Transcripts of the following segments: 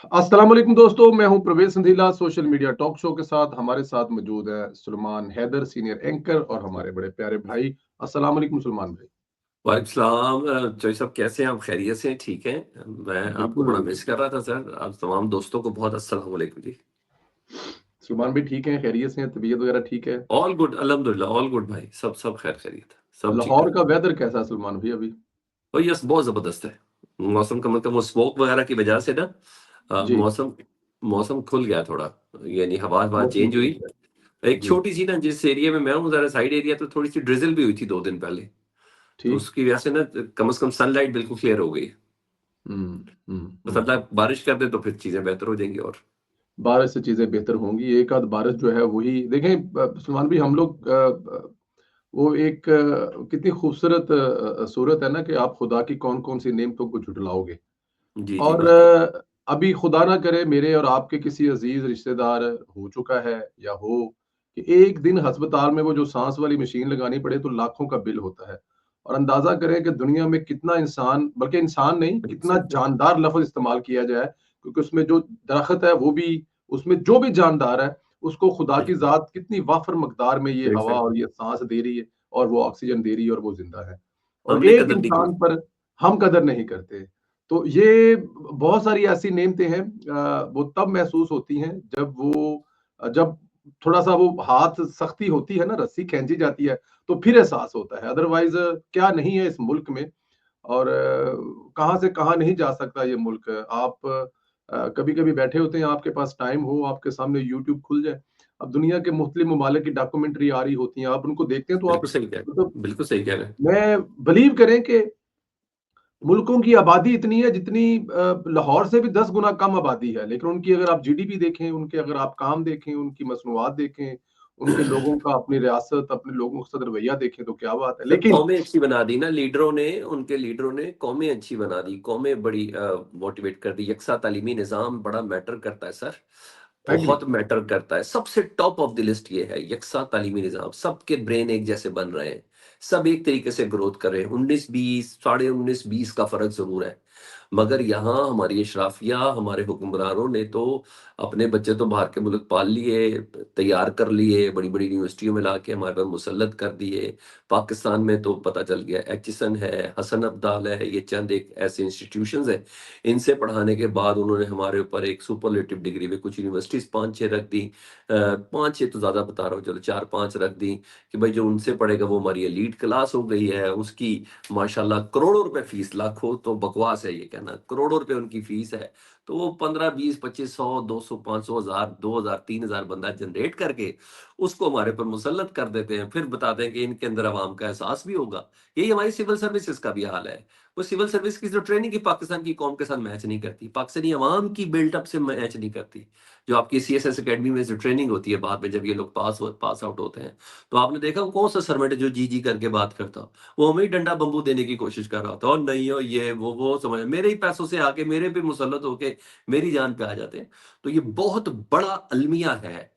अस्सलाम वालेकुम दोस्तों, मैं हूं प्रवेश संधीला। सोशल मीडिया टॉक शो के साथ हमारे साथ मौजूद है सुलेमान हैदर, सीनियर एंकर और हमारे बड़े प्यारे भाई। अस्सलाम वालेकुम सुलेमान भाई। वालेकुम सलाम। जय साहब, कैसे हैं आप? खैरियत से हैं? ठीक हैं? मैं आपको बिल्कुल बड़ा मिस कर रहा था सर। आप तमाम दोस्तों को बहुत अस्सलाम वालेकुम जी। सुलेमान भाई ठीक हैं, खैरियत से हैं, तबीयत वगैरह ठीक है? ऑल गुड, अल्हम्दुलिल्लाह, ऑल गुड भाई। सब खैर खैरियत, सब ठीक लाहौर ठाक। का वेदर कैसा है सुलेमान भाई अभी? और यस, बहुत जबरदस्त है मौसम का। मतलब वो स्मोक वगैरह की वजह से ना जी। मौसम मौसम खुल गया थोड़ा। यानी हवा हवा मौसम चेंज खुल हुई। गया। एक जी। छोटी सी ना, जिस एरिया में मैं हूँ जरा साइड एरिया, तो थोड़ी सी ड्रिजल भी हुई थी 2 दिन पहले। तो ठीक। उसकी वजह से ना कम से कम सनलाइट बिल्कुल क्लियर हो गई। बस हम्म। अल्लाह बारिश कर दे तो फिर चीजें बेहतर हो जाएंगी। और बारिश से चीजें बेहतर होंगी। एक आध बारिश जो है वही देखें। सुलेमान भाई हम लोग वो एक कितनी खूबसूरत सूरत है ना कि आप खुदा की कौन कौन सी नेमतों को झुटलाओगे। जी जी, और बिल्कुल। अभी खुदा ना करे मेरे और आपके किसी अजीज रिश्तेदार हो चुका है या हो कि एक दिन अस्पताल में वो जो सांस वाली मशीन लगानी पड़े तो लाखों का बिल होता है। और अंदाजा करें कि दुनिया में कितना इंसान, बल्कि इंसान नहीं, कितना जानदार लफ्ज इस्तेमाल किया जाए, क्योंकि उसमें जो दरख्त है वो भी, उसमें जो भी जानदार है उसको खुदा की जात कितनी वाफर मकदार में ये हवा और ये सांस दे रही है और वो ऑक्सीजन दे रही है और वो जिंदा है। और हमने एक कदर नहीं की। इंसान पर हम कदर नहीं करते। तो ये बहुत सारी ऐसी नेमतें हैं, वो तब महसूस होती हैं जब जब थोड़ा-सा वो हाथ सख्ती होती है ना, रस्सी खींची जाती है, तो फिर एहसास होता है। अदरवाइज़ क्या नहीं है इस मुल्क में। और कहाँ से कहाँ नहीं जा सकता ये मुल्क। आप कभी-कभी बैठे होते हैं, आपके पास टाइम हो, आपके सामने यूट्यूब खुल जाए। अब दुनिया के मुख्तलिफ ममालिक की डॉक्यूमेंट्री आ रही होती हैं, आप उनको देखते हैं तो आप बिल्कुल सही कह रहे मतलब, हैं, बिल्कुल सही कह रहे हैं। मैं बिलीव करें कि मुल्कों की आबादी इतनी है जितनी लाहौर से भी 10 गुना कम आबादी है, लेकिन उनकी अगर आप जीडीपी देखें, उनके अगर आप काम देखें, उनकी मसनूआत देखें, उनके लोगों का अपनी रियासत, अपने लोगों के साथ रवैया देखें तो क्या बात है। सर, लेकिन कौमें अच्छी बना दी ना लीडरों ने। उनके लीडरों ने कौमें अच्छी बना दी, कौमें बड़ी मोटिवेट कर दी। यकसा तालीमी निज़ाम बड़ा मैटर करता है सर। एग्री। बहुत मैटर करता है। सबसे टॉप ऑफ द लिस्ट ये है, यकसा तालीमी निज़ाम। सबके ब्रेन एक जैसे बन रहे हैं, सब एक तरीके से ग्रोथ कर रहे हैं। 19-20, साढ़े 19-20 का फ़र्क ज़रूर है। मगर यहाँ हमारी अशराफिया, हमारे हुक्मरानों ने तो अपने बच्चे तो बाहर के मुल्क पाल लिए, तैयार कर लिए, बड़ी-बड़ी यूनिवर्सिटियों में लाके हमारे पर मुसल्लत कर दिए। पाकिस्तान में तो पता चल गया, एचिसन है, हसन अब्दाल है, ये चंद एक ऐसे इंस्टीट्यूशंस हैं। इनसे पढ़ाने के बाद उन्होंने हमारे ऊपर एक सुपरलेटिव डिग्री में कुछ यूनिवर्सिटीज़ 5-6 रख दी। 5-6 तो ज़्यादा बता रहा हूँ, चलो 4-5 रख दी कि भाई जो उनसे पढ़ेगा वो हमारी एलीट क्लास हो गई है। उसकी माशाल्लाह करोड़ों रुपए फीस, लाखों तो बकवास है ये कहना, करोड़ों रुपए उनकी फीस है। तो वो 15, 20, 25, 100, 200, 500, 1000, 2000, 3000 बंदा जनरेट करके उसको हमारे पर मुसल्लत कर देते हैं। फिर बताते हैं कि इनके अंदर अवाम का एहसास भी होगा। यही हमारी सिविल सर्विसेज का भी हाल है। वो सिविल सर्विस की जो ट्रेनिंग की पाकिस्तान की कौम के साथ मैच नहीं करती, पाकिस्तानी अवाम की बिल्डअप से मैच नहीं करती। जो आपकी सीएसएस एकेडमी में जो ट्रेनिंग होती है बाद में, जब ये लोग पास आउट होते हैं, तो आपने देखा कौन सा सरमेट जो जी जी करके बात करता हो, वो हमें ही डंडा बम्बू देने की कोशिश कर रहा था। और नहीं हो ये वो समझ, मेरे ही पैसों से आके मेरे पे मुसल्लत होके मेरी जान पे आ जाते हैं। तो ये बहुत बड़ा अलमिया है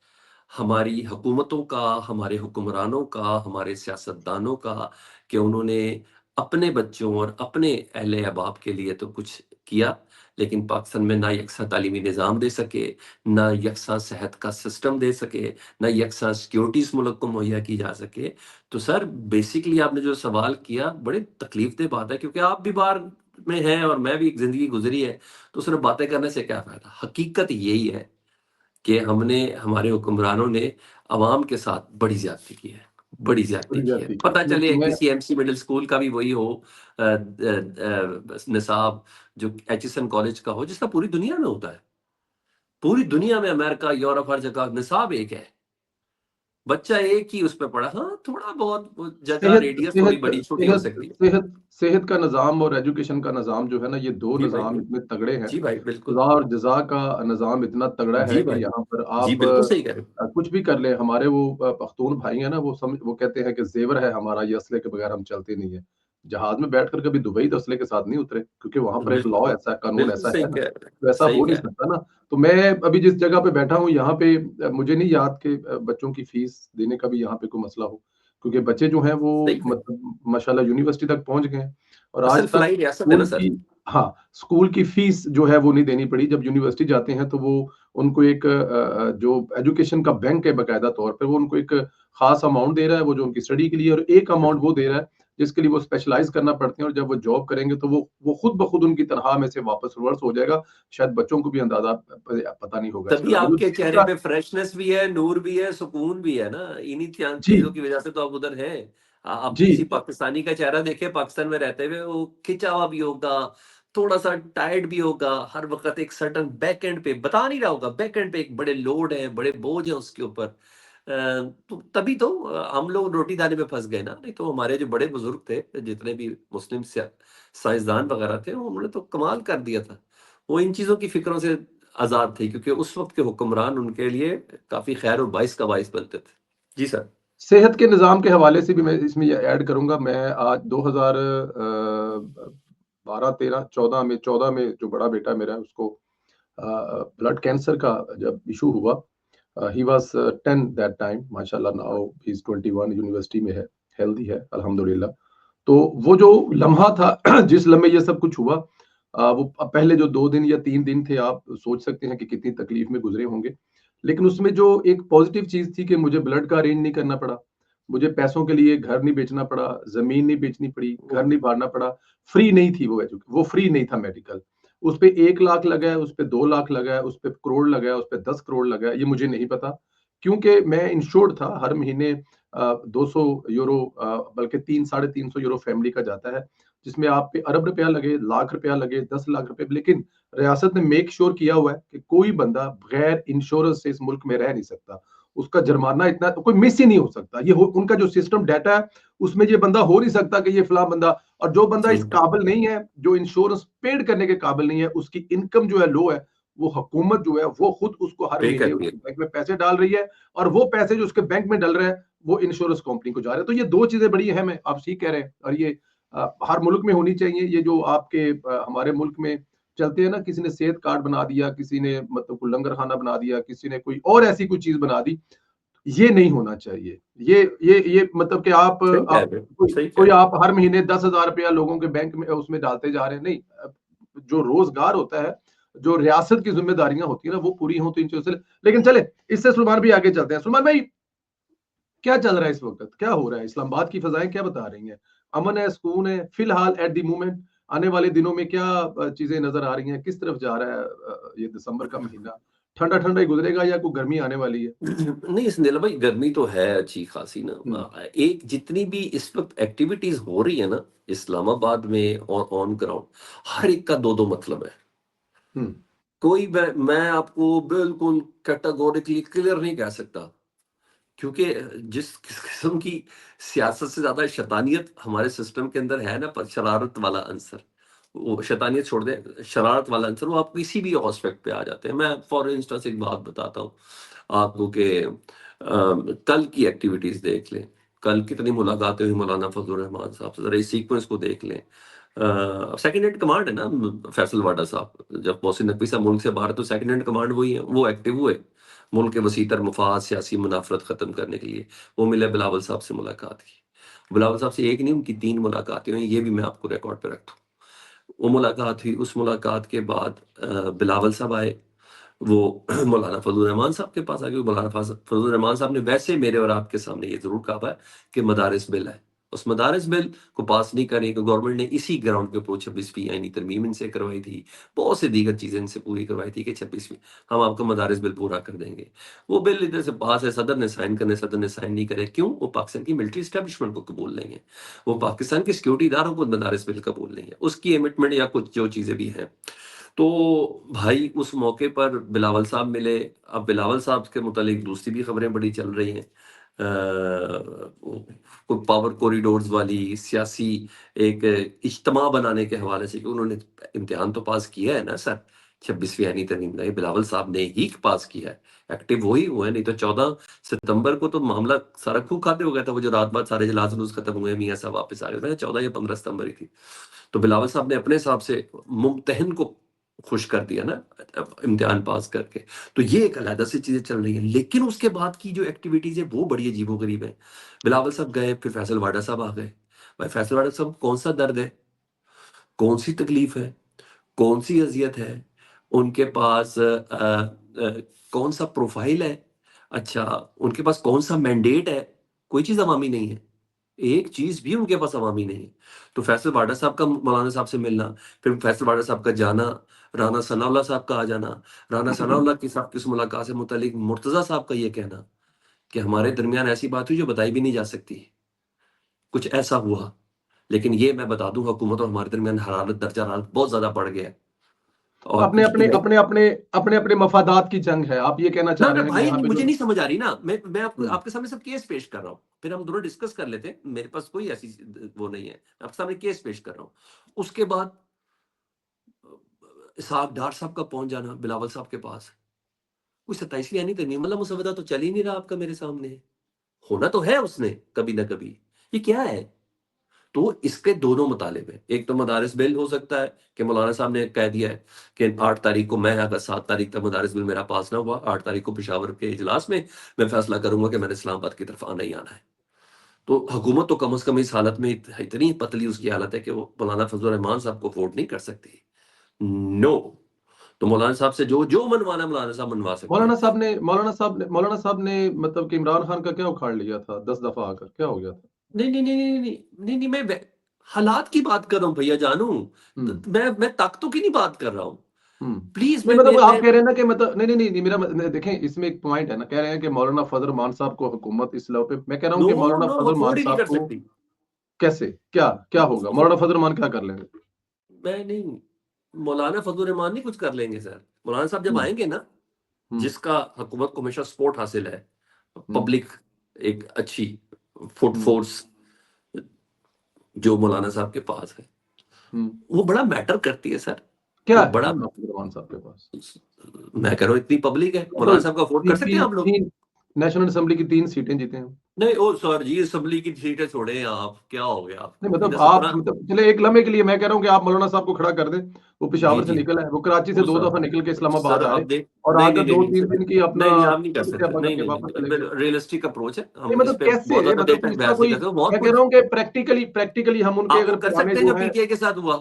हमारी हुकूमतों का, हमारे हुक्मरानों का, हमारे सियासतदानों का, कि उन्होंने अपने बच्चों और अपने अहले अहबाब के लिए तो कुछ किया, लेकिन पाकिस्तान में ना यकसा तालीमी निज़ाम दे सके, ना यकसा सेहत का सिस्टम दे सके, ना यकसा सिक्योरिटीज़ मुल्क को मुहैया की जा सके। तो सर, बेसिकली आपने जो सवाल किया बड़े तकलीफ दह बात है, क्योंकि आप भी बाहर में हैं और मैं भी एक ज़िंदगी गुज़री है। तो सिर्फ़ बातें करने से क्या फ़ायदा? हकीकत यही है कि हमारे हुक्मरानों ने अवाम के साथ बड़ी ज़्यादती की है, बड़ी ज़्यादती बड़ी की है। जाती की पता चले मैं किसी एमसी मिडल स्कूल का भी वही हो, निसाब जो एचिसन कॉलेज का हो, जिसका पूरी दुनिया में होता है। पूरी दुनिया में, अमेरिका, यूरोप, हर जगह निसाब एक है। बच्चा एक ही उस पे पढ़ा। हाँ, थोड़ा बहुत वो जगह सेहत रेडियस थोड़ी सेहत बड़ी-छोटी हो सेहत सकती है। सेहत सेहत का निज़ाम और एजुकेशन का निज़ाम जो है ना, ये 2 जी भाई, निज़ाम इतने तगड़े हैं। जी भाई, बिल्कुल। क़ज़ा और जज़ा का निज़ाम इतना तगड़ा है जी कि भाई, यहाँ पर जी आप बिल्कुल सही कह रहे हो। कुछ भी कर लें। हमारे वो पख्तून भाई हैं ना, वो कहते हैं कि ज़ेवर है हमारा, ये असले के बगैर हम चलते नहीं है। जहाज़ में बैठकर कभी दुबई तो असले के साथ नहीं उतरे, क्योंकि वहाँ पर एक लॉ बिल्कुल, ऐसा है, कानून बिल्कुल ऐसा सही है ना, कह रहे हैं, तो ऐसा सही हो नहीं कह रहे हैं। सकता ना। तो मैं अभी जिस जगह पे बैठा हूँ यहाँ पे मुझे नहीं याद कि बच्चों की फीस देने का भी यहाँ पे कोई मसला हो, क्योंकि बच्चे जो हैं वो सही है। मतलब माशाल्लाह यूनिवर्सिटी तक पहुँच गए हैं और असल आज तक फलाई रियासत है ना स्कूल की सर। हाँ, स्कूल की फीस जो है वो नहीं देनी पड़ी। जब यूनिवर्सिटी जाते हैं तो वो उनको एक जो एजुकेशन का बैंक है बाकायदा तौर पे, वो उनको एक खास अमाउंट दे रहा है, वो जो उनकी स्टडी के लिए, और एक अमाउंट वो दे रहा है जिसके लिए वो स्पेशलाइज़ करना पड़ते हैं, और जब वो जॉब करेंगे तो वो खुद ब खुद उनकी तनख्वाह में से वापस रिवर्स हो जाएगा। शायद बच्चों को भी अंदाज़ा पता नहीं होगा तभी इसका। वो जो आपके चेहरे दूसरा पे फ्रेशनेस भी है, नूर भी है, सुकून भी है ना। इन्हीं जी, चीजों की वजह से तो आप उधर हैं। आप जी, किसी पाकिस्तानी का चेहरा देखिए, पाकिस्तान में रहते हुए वो खिंचा हुआ भी होगा, थोड़ा सा टायर्ड भी होगा, हर वक्त एक सर्टन बैक एंड पे बता नहीं रहा होगा, बैक एंड पे एक बड़े लोड है, बड़े बोझ है उसके ऊपर। तो तभी तो हम लोग रोटी दाने में फंस गए ना। नहीं तो हमारे जो बड़े बुजुर्ग थे, जितने भी मुस्लिम साइंसदान वगैरह थे, उन्होंने तो कमाल कर दिया था। वो इन चीजों की फिक्रों से आजाद थे, क्योंकि उस वक्त के हुक्मरान उनके लिए काफी खैर और बाइस का बाइस बनते थे। जी सर। सेहत के निज़ाम के हवाले से भी मैं इसमें ये ऐड करूँगा। मैं आज 12, 13, 14 में, 14 में जो बड़ा बेटा मेरा है उसको ब्लड कैंसर का जब इश्यू हुआ, ही वाज़ 10 दैट टाइम, माशाल्लाह नाउ ही इज़ 21, यूनिवर्सिटी में है, हेल्दी है अल्हम्दुलिल्लाह। तो वो जो लम्हा था जिस लम्हे ये सब कुछ हुआ, वो पहले जो 2 दिन या 3 दिन थे, आप सोच सकते हैं कि कितनी तकलीफ में गुज़रे होंगे। लेकिन उसमें जो एक पॉज़िटिव चीज़ थी कि मुझे ब्लड का अरेंज नहीं करना पड़ा। मुझे पैसों के लिए घर नहीं बेचना पड़ा, ज़मीन नहीं बेचनी पड़ी, घर नहीं फाड़ना पड़ा। फ्री नहीं थी वो फ्री नहीं था मेडिकल। उस पे 1 लाख लगा है, उस पे 2 लाख लगा है, उस पे करोड़ लगा है, उस पे 10 करोड़ लगा है, ये मुझे नहीं पता। क्योंकि मैं इंश्योर्ड था, हर महीने 200 यूरो, बल्कि 3 साढ़े 300 यूरो फैमिली का जाता है, जिसमें आप पे अरब रुपया लगे, लाख रुपया लगे, 10 लाख रुपए, लेकिन रियासत ने मेक श्योर किया हुआ है कि कोई बंदा बगैर इंश्योरेंस से इस मुल्क में रह नहीं सकता। उसका जुर्माना इतना, कोई मिस ही नहीं हो सकता। ये उनका जो सिस्टम डाटा है, उसमें ये बंदा हो नहीं सकता कि ये फला बंदा, और जो बंदा सही इस बात। काबिल नहीं है, जो इंश्योरेंस पेड करने के काबिल नहीं है, उसकी इनकम जो है लो है, वो हुकूमत जो है वो खुद उसको हर पे महीने करती है। उसके बैंक में पैसे डाल रही है, और वो पैसे जो उसके बैंक में डल रहे हैं वो इंश्योरेंस कंपनी को जा रहे हैं। तो ये दो चीजें बड़ी अहम है, आप ठीक कह रहे हैं, और ये हर मुल्क में होनी चाहिए। ये जो आपके हमारे मुल्क में चलते हैं ना, किसी ने सेहत कार्ड बना दिया, किसी ने मतलब कोई लंगर खाना बना दिया, किसी ने कोई और ऐसी कोई चीज बना दी, ये नहीं होना चाहिए। ये मतलब कि सही कह आप रहे हो, कोई सही कह कोई रहे हो। आप हर महीने 10,000 रुपया लोगों के बैंक में उसमें डालते जा रहे हैं, नहीं। जो रोजगार होता है, जो रियासत की जिम्मेदारियां होती है ना, वो पूरी हो तो इन चीजों से। लेकिन चले, इससे सुलेमान भी आगे चलते हैं। सुलेमान भाई, क्या चल रहा है इस वक्त, क्या हो रहा है, इस्लामाबाद की फजाएं क्या बता रही हैं? अमन है, सुकून है फिलहाल एट द मोमेंट? आने वाले दिनों में क्या चीजें नजर आ रही हैं, किस तरफ जा रहा है ये दिसंबर का महीना? ठंडा ठंडा ही गुजरेगा या कोई गर्मी आने वाली है? नहीं संदेला भाई, गर्मी तो है अच्छी खासी ना। हम्म, एक जितनी भी इस वक्त एक्टिविटीज हो रही है ना इस्लामाबाद में और ऑन ग्राउंड, हर एक का दो दो मतलब है। हम्म, कोई मैं आपको बिल्कुल कैटेगोरिकली क्लियर नहीं कह सकता, क्योंकि जिस किस्म की सियासत से ज्यादा शैतानियत हमारे सिस्टम के अंदर है ना, पर शरारत वाला आंसर, वो शैतानियत छोड़ दे, शरारत वाला आंसर वो आप किसी भी एस्पेक्ट पे आ जाते हैं। मैं फॉर इंस्टेंस एक बात बताता हूँ आपको कि कल की एक्टिविटीज देख लें। कल कितनी मुलाकातें हुई मौलाना फजलुर रहमान साहब से, जरा इस सीक्वेंस को देख लें। सेकंड हैंड कमांड है ना फैसल वाडा साहब, जब मोहसिन नकवी साहब मुल्क से बाहर, तो सेकंड हैंड कमांड वही है, वो एक्टिव हुए मुल्क के वसीतर मफाद सियासी मुनाफरत खत्म करने के लिए। वो मिले, बिलावल साहब से मुलाकात की। बिलावल साहब से एक नहीं, उनकी 3 मुलाकातें हुई, ये भी मैं आपको रिकॉर्ड पे रखता हूँ। वो मुलाकात हुई, उस मुलाकात के बाद बिलावल साहब आए, वो मौलाना फजलुर रहमान साहब के पास आ गए। मौलाना फजलुर रहमान साहब ने वैसे मेरे और आपके सामने ये जरूर कहा है कि मदारिस बिल है, उस मदारिस बिल को पास नहीं करने को गवर्नमेंट ने इसी ग्राउंड के ऊपर 26वीं आईनी तरमीम इनसे करवाई थी, बहुत से दीगर चीजें इनसे पूरी करवाई थी कि 26वीं हम आपका मदारिस बिल पूरा कर देंगे। वो बिल इधर से पास है, सदर ने साइन करने, सदर ने साइन नहीं करे। क्यों? वो पाकिस्तान की मिलिट्री स्टैब्लिशमेंट को कबूल नहीं है, वो पाकिस्तान के सिक्योरिटी इदारों को मदारिस बिल कबूल नहीं है, उसकी एमिटमेंट या कुछ जो चीजें भी हैं। तो भाई उस मौके पर बिलावल साहब मिले। अब बिलावल साहब के मुतालिक दूसरी भी खबरें बड़ी चल रही हैं, कोई पावर कॉरिडोर्स वाली सियासी एक इज्तिमा बनाने के हवाले से, कि उन्होंने इम्तिहान तो पास किया है ना सर, 26वीं आईनी तरमीम का, ये बिलावल साहब ने ही पास किया है, एक्टिव वही हुआ है। नहीं तो 14 सितंबर को तो मामला सारा खूब खाते हो गया था, वो जो रात बाद सारे इजलास उजलास खत्म हुए, मियां साहब वापस आ गए थे, 14 या 15 सितंबर ही थी। तो बिलावल साहब ने अपने हिसाब से मुम्तहन को खुश कर दिया ना, इम्तिहान पास करके। तो ये एक अलग से चीजें चल रही है, लेकिन उसके बाद की जो एक्टिविटीज है वो बड़ी अजीबो गरीब है। बिलावल साहब गए, फिर फैसल वाडा साहब आ गए। भाई फैसल वाडा साहब, कौन सा दर्द है, कौन सी तकलीफ है, कौन सी अजियत है, उनके पास कौन सा प्रोफाइल है, अच्छा उनके पास कौन सा मैंडेट है, कोई चीज अवामी नहीं है, एक चीज भी उनके पास अवामी नहीं है। तो फैसल वाडा साहब का मौलाना साहब से मिलना, फिर फैसल वाडा साहब का जाना, राना सनाउल्लाह साहब का आ जाना, राना सनाउल्लाह के साथ किस मुलाकात से मुतालिक मुर्तजा साहब का ये कहना कि हमारे दरमियान ऐसी बात हुई जो बताई भी नहीं जा सकती, कुछ ऐसा हुआ। लेकिन ये मैं बता दूं, हुकूमत और हमारे दरमियान हरारत, दर्जा हरारत बहुत ज्यादा बढ़ गया है। और अपने उसकी अपने अपने अपने अपने अपने मफादात की जंग है, आप ये कहना चाह ना रहे ना हैं कि भाई, यहाँ पे मुझे जो नहीं समझ आ रही ना, मैं आपको हम्म, आपके सामने सब केस पेश कर रहा हूँ, फिर हम दोनों डिस्कस कर लेते हैं, मेरे पास कोई ऐसी वो नहीं है, मैं आपके सामने केस पेश कर रहा हूँ। उसके बाद इसहाक डार साहब का पहुंच जाना बिलावल साहब के पास, कोई 27वीं आनी तक मतलब मुसवदा तो चल ही नहीं रहा आपका मेरे सामने, होना तो है उसने कभी ना कभी, ये क्या है? तो इसके दोनों मुतालिब हैं, एक तो मदारिस बिल हो सकता है कि मौलाना साहब ने कह दिया है कि 8 तारीख को, मैं अगर 7 तारीख तक मदारिस बिल मेरा पास ना हुआ, 8 तारीख को पेशावर के इजलास में मैं फैसला करूंगा कि मैंने इस्लामाबाद की तरफ आना ही आना है। तो हुकूमत तो कम अज कम इस हालत में इतनी पतली उसकी हालत है कि वो मौलाना फजल रहमान साहब को वोट नहीं कर सकती। नो, तो मौलाना साहब से जो जो मनवाना है मौलाना साहब मनवा सकते हैं। मौलाना साहब ने मतलब कि इमरान खान का क्या उखाड़ लिया था 10 दफा आकर, क्या हो गया था? नहीं नहीं नहीं नहीं नहीं नहीं नहीं, मैं हालात की बात कर रहा हूँ भैया जानू, हम्म मैं ताकतों की नहीं बात कर रहा हूँ। हम्म। प्लीज नहीं मैं मतलब आप मैं कह रहे हैं ना कि मतलब नहीं नहीं नहीं नहीं, देखें इसमें एक पॉइंट है ना, कह रहे हैं कि मौलाना फजल रहमान साहब को हुकूमत इस लेवल पे, मैं कह रहा हूँ नो कि मौलाना नो, फजल रहमान अफोर्ड ही नहीं साहब कर को सकती। कैसे, क्या क्या होगा, मौलाना फजल रहमान क्या कर लेंगे? मैं नहीं, मौलाना फजल रहमान नहीं कुछ कर लेंगे सर। मौलाना साहब जब हम्म आएंगे ना, हम्म जिसका हुकूमत को हमेशा सपोर्ट हासिल है, हम्म पब्लिक एक अच्छी फुट हम्म फोर्स जो मौलाना साहब के पास है, हम्म। वो बड़ा मैटर करती है सर, क्या वो है बड़ा, मौलाना फजल रहमान साहब के पास? मैं कह रहा हूँ इतनी पब्लिक है, तो मौलाना साहब का वोट कर सकते हैं आप लोग। तीन नेशनल असेंबली की 3 सीटें जीते हैं। नहीं ओ सर जी, असेंबली की सीटें छोड़े, आप क्या हो गया नहीं आपको, मतलब इधर आप सपना। मतलब चले एक लम्हे के लिए मैं कह रहा हूँ कि आप मौलाना साहब को खड़ा कर दें, वो जी पेशावर से जी, निकल है, वो कराची से वो 2 दफा सर, निकल के इस्लामाबाद सर आए आप देख, और नहीं आकर नहीं नहीं दो नहीं तीन सर, दिन की अपना नहीं नहीं आप नहीं कर समस्या सकते, बना नहीं के नहीं वापस चले नहीं, गए। रियलिस्टिक अप्रोच है, नहीं हम इस मतलब पे कैसे बहुत है, ज्यादा मतलब देर कोई तक इसका बहस नहीं कोई, कर सकते, बहुत मैं कह कुछ रहा हूँ कि प्रैक्टिकली प्रैक्टिकली हम उनके आप अगर वो कर पुराने सकते हैं जो जो है, पीटीआई के साथ हुआ।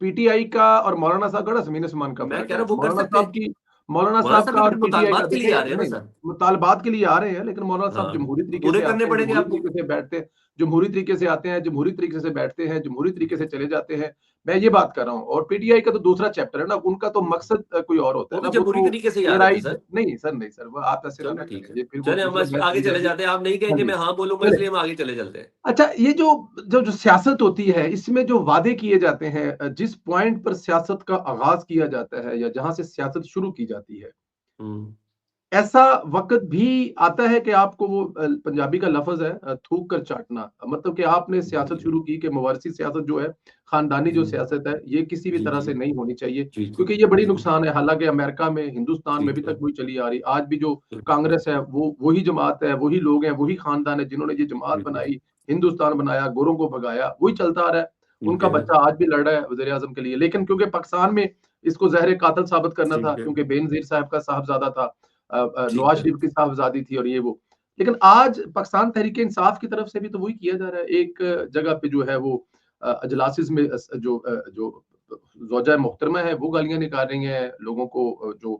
पीटीआई का और मौलाना साहब का ना जमीन आसमान का मैं फर्क कह है। रहा हूँ वो कर मौलाना सकते साहब हैं, की, मौलाना मौलाना साहब साहब का भी और फिर पीटीआई का मुतालबात के लिए देखिए आ रहे हैं ना नहीं, सर। मुतालबात के लिए आ रहे हैं, लेकिन मौलाना साहब हाँ, जमहूरी तो तरीके पूरे से करने आते हैं, पड़ेंगे जमहूरी आपको। तरीके से बैठते हैं, जमहूरी तरीके से आते हैं, जमहूरी तरीके से बैठते हैं, जमहूरी तरीके से चले जाते हैं। मैं ये बात कर रहा हूँ, और पीटीआई का तो दूसरा चैप्टर है ना, उनका तो मकसद कोई और होता वो है भी ना, वो जमहूरी तो तरीके से ही आ रहे थे लड़ाई, सर। नहीं सर, नहीं सर, वो आप ऐसे चलो ना ठीक करें, है, ये फिर वो चले हम दूसरा बहस आगे चली चले जाएगी। जाते हैं, आप नहीं हाँ कहेंगे जी, मैं हाँ बोलूंगा, चले। इसलिए हम आगे चले चलते हैं। अच्छा, ये जो जो जो सियासत होती है, इसमें जो वादे किए जाते हैं, जिस पॉइंट पर सियासत का आगाज किया जाता है या जहां से सियासत शुरू की जाती है, हम्म ऐसा वक्त भी आता है कि आपको वो पंजाबी का लफ्ज है थूक कर चाटना, मतलब कि आपने जी सियासत जी शुरू की कि मवारसी सियासत जो है, खानदानी जो जी सियासत है, ये किसी भी जी तरह जी से नहीं होनी चाहिए, जी जी क्योंकि ये बड़ी जी नुकसान है। हालांकि अमेरिका में, हिंदुस्तान में ठीक अभी है तक वही चली आ रही, आज भी जो बिल्कुल कांग्रेस है वो वही जमात है, वही लोग हैं, वही खानदान है जिन्होंने ये जमात बिल्कुल बनाई, हिंदुस्तान बनाया, गोरों को भगाया, वही चलता आ रहा है। ठीक उनका है बच्चा आज भी लड़ रहा है वजीर आजम के लिए, लेकिन क्योंकि पाकिस्तान में इसको जहर कातिल साबित करना था, ठीक है क्योंकि बेनजीर साहब का साहबजादा था, ठीक नवाज है शरीफ की साहबजादी थी और ये वो। लेकिन आज पाकिस्तान तहरीक इंसाफ की तरफ से भी तो वही किया जा रहा है। एक जगह पे जो है वो अजलासिस में जो ज़ौजा मोहतरमा है वो गालियां निकाल रही हैं लोगों को, जो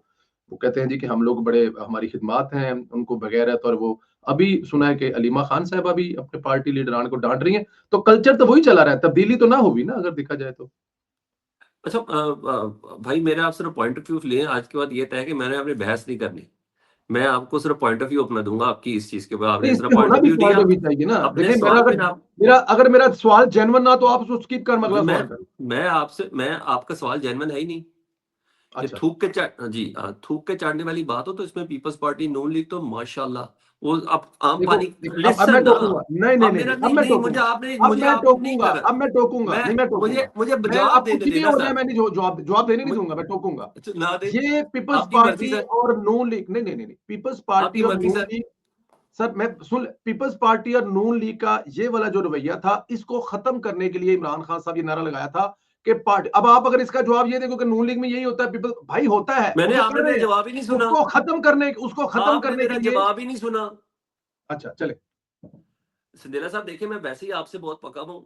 वो कहते हैं जी कि हम लोग बड़े, हमारी खिदमात हैं, उनको बगैरत, और वो अभी सुना है कि अलीमा खान साहबा भी अपने पार्टी लीडरान को डांट रही हैं। तो कल्चर तो वही चला रहा है, तब्दीली तो ना होगी ना अगर देखा जाए तो। अच्छा भाई मेरे आप सिर्फ पॉइंट ऑफ व्यू लिए आज के बाद ये तय है कि मैंने अपनी बहस नहीं करनी, मैं आपको सिर्फ पॉइंट ऑफ व्यू अपना दूंगा आपकी इस चीज के ऊपर, नहीं, आपने इस सिर्फ पे पॉइंट होना ऑफ भी व्यू पॉइंट दिया, ऑफ व्यू चाहिए ना। अपने देखिए सवाल पे आप, अगर मेरा सवाल जेन्युइन ना, तो आप उसको स्किप कर, मैं अगला मैं सवाल करूं। मैं आपसे, मैं आपका सवाल जेन्युइन है ही नहीं, ये अच्छा, थूक के चाट, हाँ जी थूक के चाटने वाली बात हो तो इसमें पीपल्स पार्टी नून लीग तो माशाल्लाह, वो अब आम देखो पानी, अब मैं लिसन ना, टोकूंगा, नहीं नहीं अब नहीं मेरा नहीं, अब नहीं मैं नहीं, टोकूंगा, मुझे आपने नहीं करा, अब मैं टोकूंगा, मैं नहीं मैं मुझे टोकूंगा, मुझे मैं जवाब अब कुछ देने भी देना हो जाए, सर। मैं नहीं, जवाब जवाब देने नहीं दूंगा, मैं टोकूंगा। अच्छा, ना दे, ये पीपल्स आपकी मर्जी पार्टी सर, और नून लीग, नहीं नहीं नहीं नहीं, पीपल्स पार्टी आपकी और मर्जी नून सर। लीग, सर मैं सुन, पीपल्स पार्टी और नून लीग का ये वाला जो रवैया था, इसको खत्म करने के लिए इमरान खान साहब ये नारा लगाया था कि पार्टी, अब आप अगर इसका जवाब ये देखो कि नून लीग में यही होता है, पीपल भाई होता है, वो मैंने तो आपने कर मेरा रहे हैं, जवाब ही नहीं सुना, उसको खत्म आपने करने मेरा के लिए। जवाब ही नहीं सुना। अच्छा चले। संदेला साहब देखिए, मैं वैसे ही आपसे बहुत पका हूँ,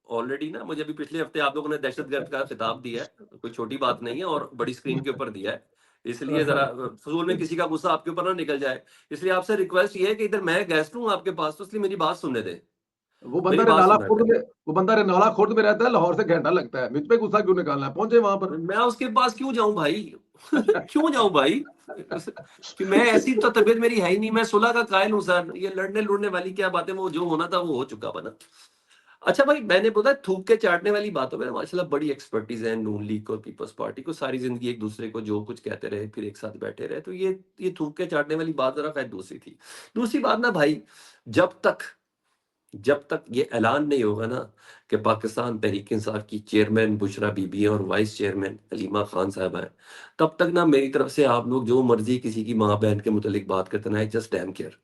ऑलरेडी ना मुझे अभी पिछले हफ्ते आप लोगों ने दहशतगर्द का खिताब दिया है, कोई छोटी बात नहीं है, और बड़ी स्क्रीन के ऊपर दिया है, इसलिए जरा फजूल में किसी का गुस्सा आपके ऊपर ना निकल जाए, इसलिए आपसे रिक्वेस्ट ये है कि इधर मैं गेस्ट हूँ आपके पास, तो इसलिए मेरी बात सुनने दें, वो बंदा मेरी बात रेनाला सुना खुर्द करें। में वो बंदा रेनाला खुर्द में रहता है, लाहौर से घंटा लगता है, मुझ पे गुस्सा क्यों निकालना है, पहुंचे वहां पर। मैं उसके पास क्यों जाऊं भाई? क्यों जाऊं भाई? कि मैं ऐसी तो तबीयत मेरी है ही नहीं, मैं सुलह का कायल हूं सर, ये लड़ने लुड़ने वाली क्या बात है, वो जो होना था वो हो चुका बना। अच्छा भाई, मैंने बोला थूक के चाटने वाली बातों में माशाल्लाह बड़ी एक्सपर्टीज है नून लीग और पीपल्स पार्टी को, सारी जिंदगी एक दूसरे को जो कुछ कहते रहे, फिर एक साथ बैठे रहे, तो ये थूक के चाटने वाली बात जरा खैर दूसरी थी। दूसरी बात ना भाई, जब तक ये ऐलान नहीं होगा ना कि पाकिस्तान तहरीक इंसाफ की चेयरमैन बुशरा बीबी है और वाइस चेयरमैन हलीमा खान साहब है, तब तक ना मेरी तरफ से आप लोग जो मर्जी किसी की माँ बहन के मुतालिक बात करते ना, जस्ट डैम केयर।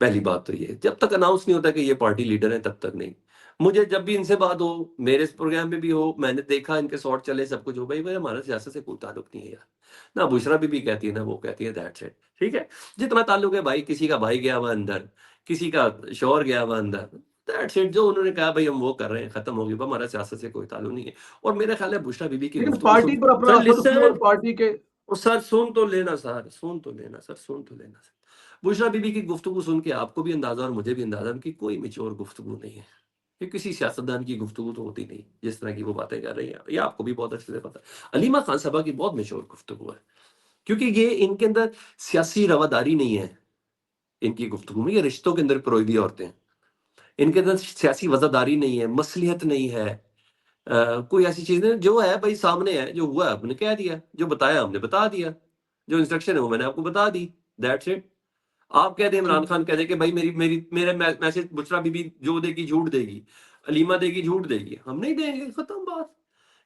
पहली बात तो ये, जब तक अनाउंस नहीं होता कि ये पार्टी लीडर है तब तक नहीं। मुझे जब भी इनसे बात हो, मेरे इस प्रोग्राम में भी हो, मैंने देखा इनके शॉर्ट चले, सब कुछ हो, भाई हमारा सियासत से कोई ताल्लुक नहीं है यार। ना बुशरा बीबी कहती है ना वो कहती है, दैट्स इट। ठीक है, जितना ताल्लुक है भाई, किसी का भाई गया हुआ अंदर, किसी का शौहर गया हुआ अंदर, दैट्स इट। जो उन्होंने कहा भाई हम वो कर रहे हैं, खत्म हो गया, हमारा सियासत से कोई ताल्लुक नहीं है। और मेरा ख्याल है बुशरा बीबी की लेकिन गुफ्तगू पार्टी सुन, पर अपना सर असर क्यों, और लिसन, पार्टी के। और सर सुन तो लेना सर, सुन तो लेना सर, सुन तो लेना सर। बुशरा बीबी की गुफ्तगू सुन के आपको भी अंदाजा और मुझे भी अंदाजा कि कोई मेच्योर गुफ्तगू नहीं है, ये किसी सियासतदान की गुफ्तगू तो होती नहीं जिस तरह की वो बातें कर रही हैं, ये आपको भी बहुत अच्छे से पता है। अलीमा खान साहबा की बहुत मेच्योर गुफ्तगू है, क्योंकि ये इनके अंदर सियासी रवादारी नहीं है, इनकी गुफ्तगू में ये रिश्तों के अंदर परोई हुई औरतें हैं, इनके अंदर सियासी वजादारी नहीं है, मसलियत नहीं है, कोई ऐसी चीज नहीं, जो है भाई सामने है, जो हुआ है हमने कह दिया, जो बताया हमने बता दिया, जो इंस्ट्रक्शन है वो मैंने आपको बता दी, दैट्स इट। आप कह दें, इमरान खान कह दे कि भाई मेरी मेरी मेरे मैसेज बुशरा बीबी जो देगी झूठ देगी, अलीमा देगी झूठ देगी, हम नहीं देंगे, खत्म बात।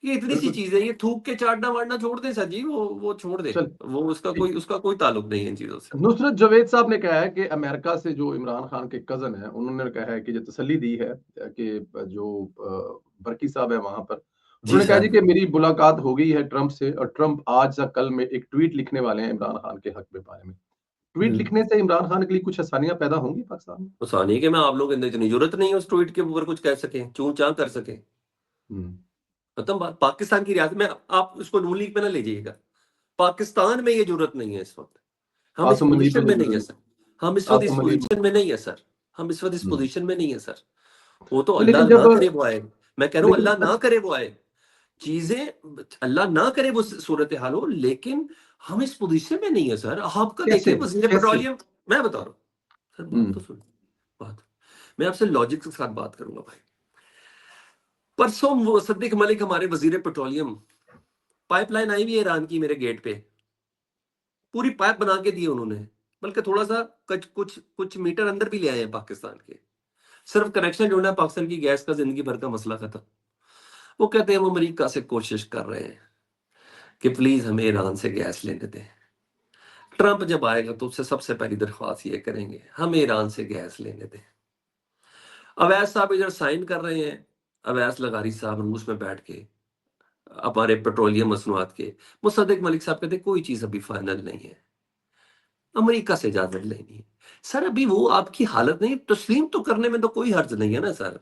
ये इतनी सी बिल्कुल। चीज है, ये थूक के चाटना वाटना छोड़ दें सर जी, वो छोड़ दे, चल, वो उसका कोई ताल्लुक नहीं है इन चीजों से। नुसरत जावेद साहब ने कहा है कि अमेरिका से जो इमरान खान के कजन है, उन्होंने कहा है कि जो तसल्ली दी है कि जो बरकी साहब है वहां पर, जी उन्होंने कहा जी सर। कि मेरी मुलाकात हो गई है ट्रंप से, और ट्रंप आज या कल में एक ट्वीट लिखने वाले हैं इमरान खान के हक में बारे में। ट्वीट लिखने से इमरान खान के लिए कुछ आसानियां पैदा होंगी पाकिस्तान में। आसानी के, मैं आप लोग के अंदर इतनी जरूरत नहीं है उस ट्वीट के ऊपर कुछ कह सके, चूं चां कर सके, हम्म। खत्म बात। पाकिस्तान की रियासत में आप उसको नून लीग पे ना ले जाइएगा, पाकिस्तान में ये जरूरत नहीं है इस वक्त, हम इस आसम मनीर पोजीशन पे में नहीं है जरूर। सर, हम इस वक्त इस आसम मनीर। पोजीशन में नहीं है सर, हम इस वक्त इस हम्म। पोजीशन में नहीं है सर। वो तो तो अल्लाह लेकिन ना जब, करे वो आए, मैं कह रहा हूँ लेकिन अल्लाह ना करे वो आए, चीजें अल्लाह ना करे वो सूरत हाल हो, लेकिन हम इस पोजीशन में नहीं है सर। आपका कैसे देखिए वजीर कैसे। पेट्रोलियम, मैं बता रहा हूँ सर, बात तो हम्म। सुन, बात, मैं आपसे लॉजिक के साथ बात करूंगा भाई। परसों मुसद्दिक मलिक हमारे वजीर पेट्रोलियम, पाइपलाइन आई भी है ईरान की मेरे गेट पे, पूरी पाइप बना के दी उन्होंने, बल्कि थोड़ा सा कुछ कुछ कुछ मीटर अंदर भी ले आए हैं पाकिस्तान के, सिर्फ कनेक्शन जोड़ना है, पाकिस्तान की गैस का जिंदगी भर का मसला खत्म। वो कहते हैं हम अमेरिका से कोशिश कर रहे हैं कि प्लीज हमें ईरान से गैस लेने दें, ट्रंप जब आएगा तो उससे सबसे पहली दरख्वास्त ये करेंगे हमें ईरान से गैस लेने दें। अवैस साहब इधर साइन कर रहे हैं, अवैस लगारी साहब रूस में बैठ के हमारे पेट्रोलियम मसनूआत के, मुसद्दिक मलिक साहब कहते कोई चीज अभी फाइनल नहीं है, अमेरिका से इजाजत लेनी है। सर अभी वो आपकी हालत नहीं, तस्लीम तो करने में तो कोई हर्ज नहीं है ना सर।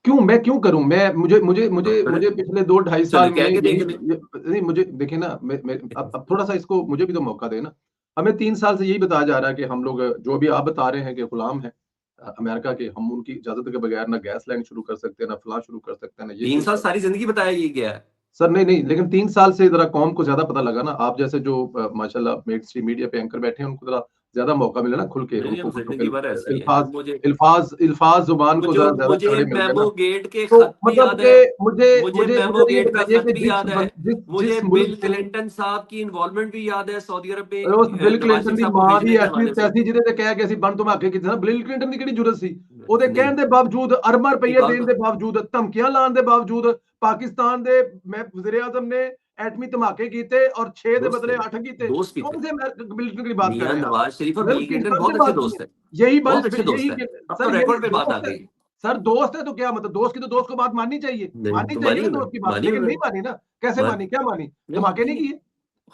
क्यों, मैं क्यों करूं, मैं मुझे मुझे हाँ, मुझे फिर मुझे पिछले 2 ढाई साल चले में कह के यही देख ले। नहीं, मुझे देखिए ना, मैं अब थोड़ा सा इसको मुझे भी तो मौका देना। हमें 3 साल से यही बताया जा रहा है कि हम लोग जो भी आप बता रहे हैं कि गुलाम है अमेरिका के, हम उनकी इजाजत के बगैर ना गैस लाइन शुरू कर सकते हैं, ना फलां शुरू कर सकते हैं, ना ये तीन शुरू साल कर सारी सकते हैं। जिंदगी बताया ये गया है। सर नहीं नहीं, लेकिन 3 साल से जरा कौम को ज्यादा पता लगा ना, आप जैसे जो माशाल्लाह मेन स्ट्रीम मीडिया पे एंकर बैठे हैं, उनको जरा ज्यादा मौका मिला ना खुल के, नहीं उनको हम कुछ जिंदगी भर ऐसे ही है, अल्फाज मुझे अल्फाज अल्फाज जुबान को मुझे जरा ज्यादा मुझे चौड़े मिल गए ना। मेमो गेट के तो खत भी मतलब याद के है, मुझे मुझे मुझे मेमो मुझे ये गेट का बताइए खत कि भी याद है, जिस मुझे बिल मुल्क से क्लिंटन साहब की इन्वॉल्वमेंट भी याद है सऊदी अरब उस में बिल नवाज क्लिंटन शरीफ की साहब को मां भी भेजने के ऐसी हवाले से। तैसी जिहदे ते कह के ਅਸੀਂ बन धमाके ਕੀਤੇ ਨਾ, ਬਿਲ ਕਲਿੰਟਨ ਦੀ ਕਿਹੜੀ ਜ਼ਰੂਰਤ ਸੀ? ਉਹਦੇ नहीं, ਕਹਿਣ ਦੇ ਬਾਵਜੂਦ, ਅਰਬਾਂ एक ਰੁਪਏ और ਦੇਣ ਦੇ ਬਾਵਜੂਦ, ਧਮਕੀਆਂ ਲਾਉਣ ਦੇ ਬਾਵਜੂਦ, ਪਾਕਿस्तान ਦੇ ਮੈਂ वजीर आजम ने एटमी धमाके कीते और 6 के दोस्त थे बदले ना, 8 कीते। दोस्त भी थे, कौन से बिल क्लिंटन की बात कर मियां रहे हैं नवाज शरीफ आप? और बिल बिल क्लिंटन क्लिंटन बहुत से अच्छे बात दोस्त नहीं है, है। यही बहुत बल अच्छे दोस्त यही है, अब तो सर, यही रिकॉर्ड पे बात आ दोस्त है। गई। सर दोस्त है तो क्या मतलब, दोस्त की तो दोस्त को बात माननी चाहिए, नहीं माननी तो चाहिए मानी ना उन्होंने, दोस्त की बात, मानी लेकिन नहीं उन्होंने, मानी ना। कैसे मान मानी, क्या मानी? नहीं धमाके नहीं नहीं किए,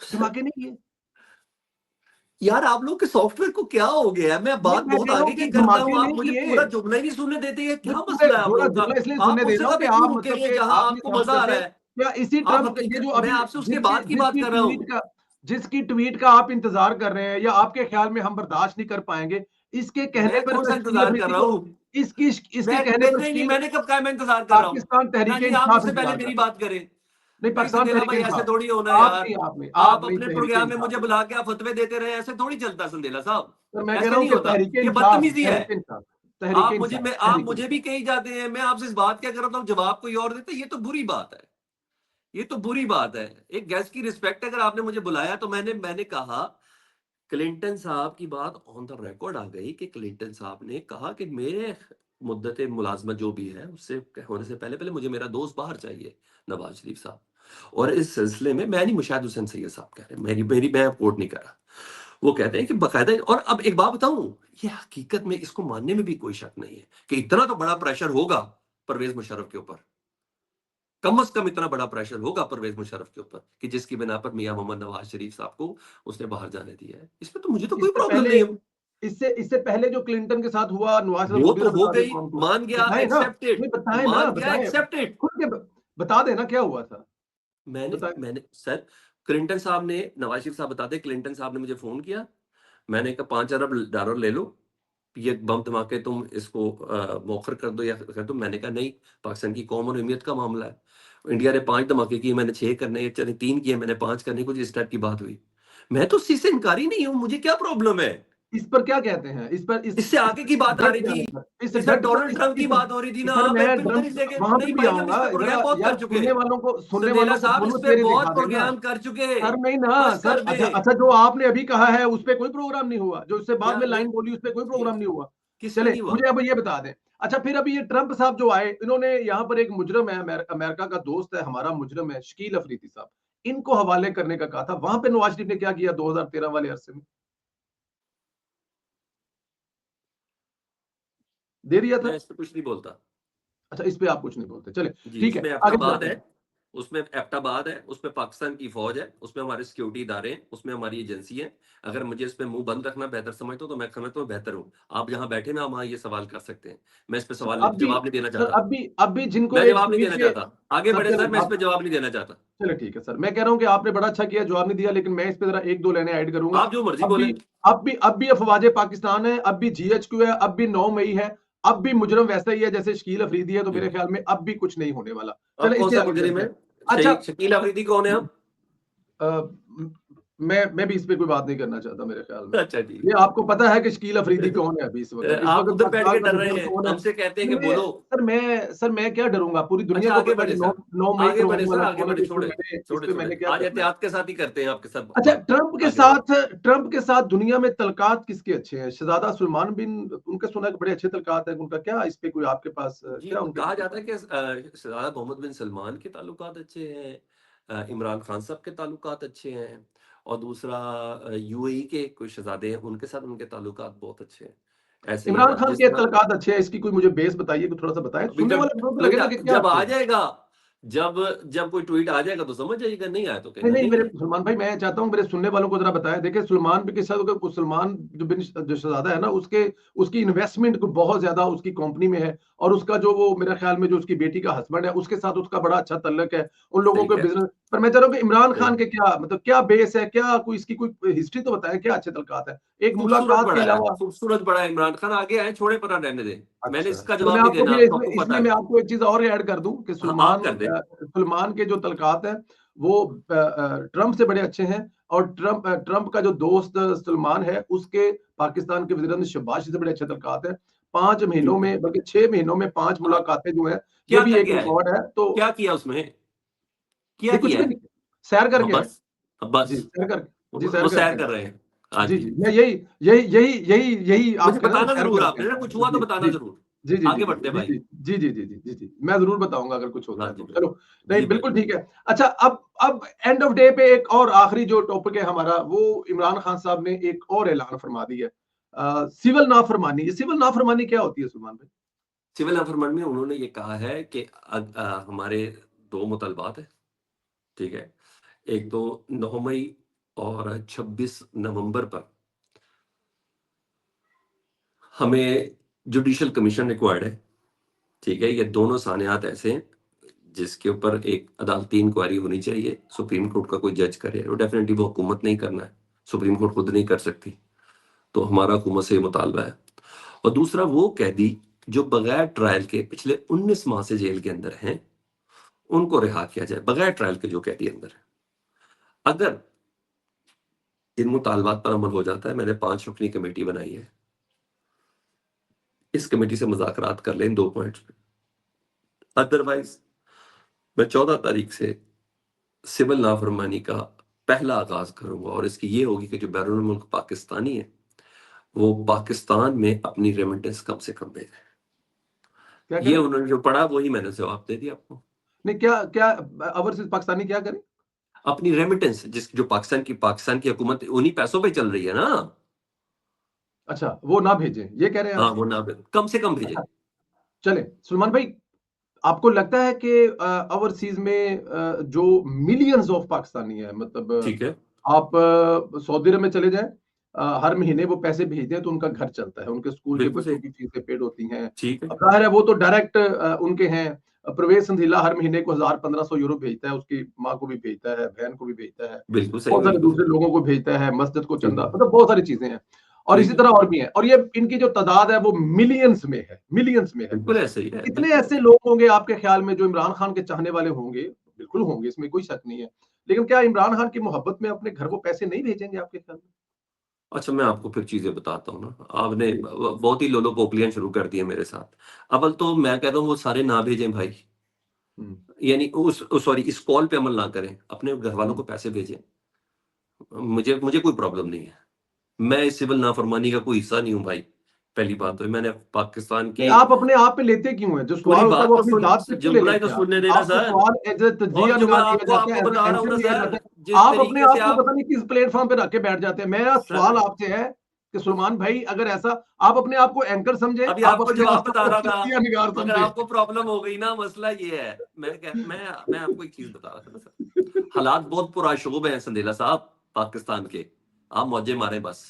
सर, धमाके नहीं किए। यार आप लोग के सॉफ्टवेयर को क्या हो गया है? मैं नहीं, बात मैं बहुत कह रहा आगे हूँ कि की करता हूँ, धमाके आप नहीं मुझे किए। पूरा जुमला ही नहीं सुनने देते, ये मैं क्या पूरे मसला है आप थोड़ा लोगों जुमला का? इसलिए आप सुनने दे मुझसे रहा हूँ कि कभी क्यों आप मतलब रुकेंगे कि जहां आपने आपको कहा मजा आ करते रहा हैं है? क्या इसी आप ट्रम्प ये हकीकत, जो मैं अभी आपसे उसके बाद की बात कर रहा हूँ। जिसकी ट्वीट का आप इंतजार कर रहे हैं या आपके ख्याल में हम बर्दाश्त नहीं कर पाएंगे, इसके कहने मैं पर कौन सा शकील इंतजार कर अफरीदी रहा को हूँ? इसकी इसके मैं कहने पर नहीं नहीं, शकील मैंने कब कहा मैं इंतजार कर रहा हूँ? पाकिस्तान ना तहरीक जी, आप इंसाफ मुझसे पहले इंतजार कर मेरी रहा है। बात करें। नहीं, भाई पाकिस्तान संदेला तहरीक भाई ऐसे इंसाफ। थोड़ी होना है यार। आप आप नहीं अपने तहरीक प्रोग्राम में इंसाफ। मुझे बुला के आप फतवे देते रहे, ऐसे थोड़ी चलता संदेला साहब। सर मैं कह ऐसे रहा हूँ नहीं कि होता, ये बदतमीजी है। तहरीक इंसाफ, आप तहरीक मुझे भी इंसाफ। कही जाते हैं, मैं आपसे इस बात क्या कर रहा था, जवाब कोई और देते, ये तो बुरी बात है। ये तो बुरी बात है। एक गेस्ट की रिस्पेक्ट, अगर आपने मुझे बुलाया तो मैंने कहा, क्लिंटन साहब की बात ऑन द रिकॉर्ड आ गई कि क्लिंटन साहब ने कहा कि मेरे मुद्दत मुलाजमत जो भी है उससे होने से पहले पहले मुझे मेरा दोस्त बाहर चाहिए, नवाज शरीफ साहब। और इस सिलसिले में मैं नहीं, मुशाहिद हुसैन सैयद साहब कह रहे हैं, मेरी मेरी मैं कोट नहीं कर रहा। वो कहते हैं कि बकायदा, और अब एक बात बताऊं, ये हकीकत में इसको मानने में भी कोई शक नहीं है कि इतना तो बड़ा प्रेशर होगा परवेज मुशर्रफ के ऊपर। कम से कम इतना बड़ा प्रेशर होगा परवेज मुशर्रफ के ऊपर कि जिसकी बिना पर मियां मोहम्मद नवाज शरीफ साहब को उसने बाहर जाने दिया है। इसमें तो मुझे तो कोई इससे प्रॉब्लम पहले नहीं है। इससे पहले जो क्लिंटन के साथ हुआ, नवाज साहब वो वो भी तो जरा हो बता दें गई, कौन को। मान गया, बताएं ना। एक्सेप्टेड। नहीं बताएं ना, मान गया, बताएं। एक्सेप्टेड। खुल के बता देना क्या हुआ था। मैंने बताएं। मैंने सर, क्लिंटन साहब ने, नवाज शरीफ साहब बताते, क्लिंटन साहब ने मुझे फोन किया। मैंने कहा $5 अरब ले लो, ये बम धमाके तुम इसको मौखर कर दो या कर दो। मैंने कहा नहीं, पाकिस्तान की कौम और अहमियत का मामला है। इंडिया ने 5 धमाके किए, मैंने 6 करने, चले 3 किए, मैंने 5 करने, कुछ इस टाइप की बात हुई। मैं तो उस चीज से इनकारी नहीं हूं, मुझे क्या प्रॉब्लम है? इस पर क्या कहते हैं, इस पर इससे आगे की बात आ डट रही जाने थी, पर, इस इस पर डट पर डोनाल्ड ट्रंप की बात हो रही थी ना। सर मैं मैं फिर उधर ड्रम ही लेके, वहां पे नहीं भी भाई हम इस आऊंगा पे प्रोग्राम जरा बहुत यार। कर चुके। सुनने संदेला वालों को साहब इस दोनों पे चेहरे बहुत दिखा देना। प्रोग्राम कर चुके। सर नहीं ना बस सर, कर दे। अच्छा अच्छा, जो आपने अभी कहा है उस पे कोई प्रोग्राम नहीं हुआ, जो उससे बाद क्या में वो, लाइन बोली उस पे कोई ये प्रोग्राम नहीं हुआ। किस पे चले नहीं हुआ? मुझे अब ये बता दें। अच्छा फिर अभी ये ट्रंप साहब जो आए, इन्होंने यहाँ पर एक मुजरम है, अमेरिका का दोस्त है हमारा, मुजरम है शकील अफरीदी साहब, इनको हवाले करने का कहा था। वहां पे नवाज शरीफ ने क्या किया 2013 वाले अरसे में? दे दिया मैं था। इस पे कुछ नहीं बोलता अच्छा इस पे आप कुछ नहीं बोलते, चले जी। ठीक है, उसमें आगे एबटाबाद बढ़ते है, हैं। उसमें एबटाबाद है, उसमें पाकिस्तान की फौज है, उसमें हमारे सिक्योरिटी इदारे हैं, उसमें हमारी एजेंसी है। अगर मुझे इस पे मुंह बंद रखना बेहतर समझता हूं तो मैं समझता हूं बेहतर हूं। आप जहां बैठे ना वहां ये सवाल कर सकते हैं। मैं इस पे सर सवाल अब भी जवाब नहीं देना सर चाहता। अब भी जिनको मैं एक जवाब नहीं ट्वीट देना पे चाहता। आगे सर बढ़े चले सर, मैं इस पे आप जवाब नहीं देना चाहता। चले ठीक है सर, मैं कह रहा हूँ कि आपने बड़ा अच्छा किया, जवाब नहीं दिया, लेकिन मैं इस पे जरा एक दो लाइनें ऐड करूंगा। आप जो मर्जी अब बोले। भी अब भी अफवाज पाकिस्तान है, अब भी जीएचक्यू है, अब भी 9 मई है, अब भी मुजरम वैसा ही है जैसे शकील अफरीदी है, तो मेरे ख्याल में अब भी कुछ नहीं होने वाला। अब चले कौन इससे सा आगे मुजरिम चलते है? हैं। अच्छा शकील अफरीदी कौन है अब? अ, मैं भी इस पे कोई बात नहीं करना चाहता, मेरे ख्याल में अच्छा जी। ये आपको पता है कि शकील अफरीदी कौन है अभी इस आप वक्त उधर बैठ पाकिस्तान के का डर रहे लीडर हैं, कौन है। हमसे कहते हैं नहीं, कि बोलो। मैं क्या डरूंगा, पूरी दुनिया अच्छा को आगे पता है बढ़े कि सर, 9 मई आगे को बढ़े होने सर, वाला आगे कौन है, बढ़े, तो छोड़े इस छोड़े पे छोड़े, मैंने क्या आज करना है। एहतियात के साथ ही करते हैं आपके साथ अच्छा बात। आगे बढ़े। ट्रंप के साथ दुनिया में तलकात किसके अच्छे हैं? शहजादा सुलेमान बिन, उनका सुना है कि बड़े अच्छे तलकात है उनका, क्या इस पे कोई आपके पास जी, क्या उनके कहा ताल्लुकात? जाता है कि शहजादा मोहम्मद बिन सलमान के ताल्लुकात अच्छे हैं, इमरान खान साहब के ताल्लुकात अच्छे हैं, और दूसरा यूएई के कुछ शहजादे हैं, उनके साथ उनके ताल्लुकात बहुत अच्छे हैं। ऐसे ही है इमरान ना, खान जिस के तरह तलकात अच्छे हैं, इसकी कोई मुझे बेस बताइए, कुछ थोड़ा सा बताएं, अभी सुनने जब वाले लोगों को कोई लगेगा कि क्या जब अच्छे आ हैं। जाएगा, जब जब कोई ट्वीट आ जाएगा तो समझ जाइएगा, नहीं आया तो नहीं कहना नहीं, नहीं मेरे है। सलमान भाई, मैं चाहता हूँ मेरे सुनने वालों को जरा बताएं। देखिए सलमान के साथ सलमान जो शहजादा है ना, उसके उसकी इन्वेस्टमेंट को बहुत ज्यादा उसकी कंपनी में है, और उसका जो वो मेरे ख्याल में जो उसकी बेटी का हस्बैंड है उसके साथ उसका बड़ा अच्छा तल्लक है, उन लोगों सही के है। बिजनेस पर। मैं चाह रहा हूँ कि इमरान सही। खान के क्या मतलब क्या बेस है, क्या कोई इसकी कोई हिस्ट्री तो बताएं, क्या अच्छे तलकात है एक खूबसूरत मुलाकात के बड़ा है, अलावा। खूबसूरत बड़ा है इमरान खान, आगे आए, छोड़े पर रहने दे। मैंने अच्छा इसका चलो, मैं जवाब नहीं आपको देना, फिर आपको इसमें आपको पता इसमें मैं है। आपको एक चीज और ऐड कर दूं कि हाँ, आप कर दे। सलमान के जो तलकात है वो ट्रंप से बड़े अच्छे हैं, और ट्रंप का जो दोस्त सलमान है उसके पाकिस्तान के वज़ीर-ए-आज़म शहबाज शरीफ से बड़े अच्छे तलकात हैं। 5 महीनों ठीक है। में, बल्कि 6 महीनों में 5 हाँ, मुलाकातें जो हैं, ये क्या भी कर एक गया है? रिकॉर्ड है। तो क्या किया उसमें? क्या नहीं कुछ किया भी है? नहीं, सैर हाँ, करके आए। बस। अब बस। जी, सैर करके, जी वो सैर सैर करके कर आए। रहे हैं। हाँ जी, जी। जी। मैं यही मुझे आप कह रहे हैं ना, बताना सैर ज़रूर करके आपने आए। ना, कुछ हुआ तो जी, बताना जी। ज़रूर। जी, जी, जी, आगे जी, बढ़ते हैं जी, भाई। जी, जी, जी, जी, जी, जी, जी। मैं ज़रूर बताऊँगा अगर कुछ होता हाँ है जी तो। भाई। चलो, जी नहीं भाई। बिल्कुल ठीक है। अच्छा अब एंड ऑफ डे पे एक और आखिरी जो टॉपिक है हमारा, वो इमरान खान साहब ने एक और ऐलान फरमा दिया है। सिविल नाफरमानी। ये सिविल नाफरमानी क्या होती है सलमान भाई? सिविल अफरमान में उन्होंने ये कहा है कि हमारे 2 मुतालबात हैं, ठीक है? एक तो 9 मई और 26 नवंबर पर हमें जुडिशियल कमीशन रिक्वायर्ड है, ठीक है। ये दोनों सानियात ऐसे हैं जिसके ऊपर एक अदालती इंक्वायरी होनी चाहिए, सुप्रीम कोर्ट का कोई जज करे, और डेफिनेटली वो हुकूमत नहीं करना है, सुप्रीम कोर्ट खुद नहीं कर सकती, तो हमारा हुकूमत से ये मुतालबा है। और दूसरा, वो कैदी जो बगैर ट्रायल के पिछले 19 माह से जेल के अंदर हैं, उनको रिहा किया जाए, बगैर ट्रायल के जो कैदी अंदर है। अगर इन मुतालबात पर अमल हो जाता है, मैंने 5 रुकनी कमेटी बनाई है, इस कमेटी से मुज़ाकरात कर लें इन 2 पॉइंट्स पे। अदरवाइज मैं 14 तारीख से सिविल नाफरमानी का पहला आगाज करूंगा, और इसकी ये होगी कि जो बैरून मुल्क पाकिस्तानी है वो पाकिस्तान में अपनी रेमिटेंस कम से कम भेजे। क्या ये करें? उन्होंने जो पढ़ा वही मैंने जवाब दे दिया आपको। नहीं, क्या क्या ओवरसीज पाकिस्तानी क्या करें? अपनी रेमिटेंस, जो पाकिस्तान की हुकूमत उन्हीं पैसों पे चल रही है ना। अच्छा, वो ना भेजें, ये कह रहे हैं हाँ, आप? वो ना कम से कम भेजे। अच्छा, चले सलमान भाई, आपको लगता है कि ओवरसीज में जो मिलियंस ऑफ पाकिस्तानी है, मतलब ठीक है, आप सऊदी अरब में चले जाएं, हर महीने वो पैसे भेजते हैं तो उनका घर चलता है, उनके स्कूल के बिल्कुल बच्चों सही, की फीसें पेड होती हैं। ठीक है, अब जाहिर है वो तो डायरेक्ट उनके हैं। प्रवेश संधीला हर महीने को 1000-1500 यूरो भेजता है, उसकी माँ को भी भेजता है, बहन को भी भेजता है, बिल्कुल सही, बहुत सारे बिल्कुल दूसरे सही, लोगों को भेजता है, मस्जिद को ठीक चंदा, है, मतलब बहुत सारी चीजें हैं। और ठीक इसी है, तरह और भी हैं, और ये इनकी जो तादाद है वो मिलियंस में है, मिलियंस में है। बिल्कुल ऐसे ही है, कितने बिल्कुल ऐसे ऐसे। लोग होंगे आपके ख्याल में जो इमरान खान के चाहने वाले होंगे? बिल्कुल होंगे, इसमें कोई शक नहीं है। लेकिन क्या इमरान खान की मोहब्बत में अपने घर को पैसे नहीं भेजेंगे आपके ख्याल में? अच्छा, मैं आपको फिर चीजें बताता हूँ ना। आपने जी। बहुत ही लोलो पोपलियां शुरू कर दी है मेरे साथ। अव्वल तो मैं कहता हूँ वो सारे ना भेजें भाई, हुँ, यानी सॉरी, इस कॉल पे अमल ना करें, अपने घर वालों हुँ। को पैसे भेजें। मुझे मुझे कोई प्रॉब्लम नहीं है, मैं इस सिविल नाफरमानी का कोई हिस्सा नहीं हूँ भाई। पहली बात हुँ। तो मैंने पाकिस्तान नहीं, की आप अपने आप पे लेते क्यों हैं? जो पूरी सवाल होता है बात वो तो अपनी सुन, ज़ात पे क्यों ले जुमला ही लेते तो हैं आप? सुनने देना आपको सर। सवाल एज़ ए और तज्ज़िया जो मैं ना लिया आपको जाता है, आपको एज़ ए बता रहा हूँ आंसर ना लिया सर, जाता है। जिस आप अपने तरीके से आप को आप पता नहीं किस प्लेटफ़ॉर्म पे रख के बैठ जाते हैं। मेरा सवाल सर, आपसे है कि सलमान भाई, अगर ऐसा आप अपने आप को एंकर समझें, अभी आप आपको अपने जवाब आप बता को रहा था, तज्ज़िया निगार मगर समझें। आपको प्रॉब्लम हो गई ना। मसला ये है, मैं आपको एक चीज बता रहा था ना सर। हालात बहुत पुरशोभ हैं संदेला साहब पाकिस्तान के, आप मौजे मारे बस।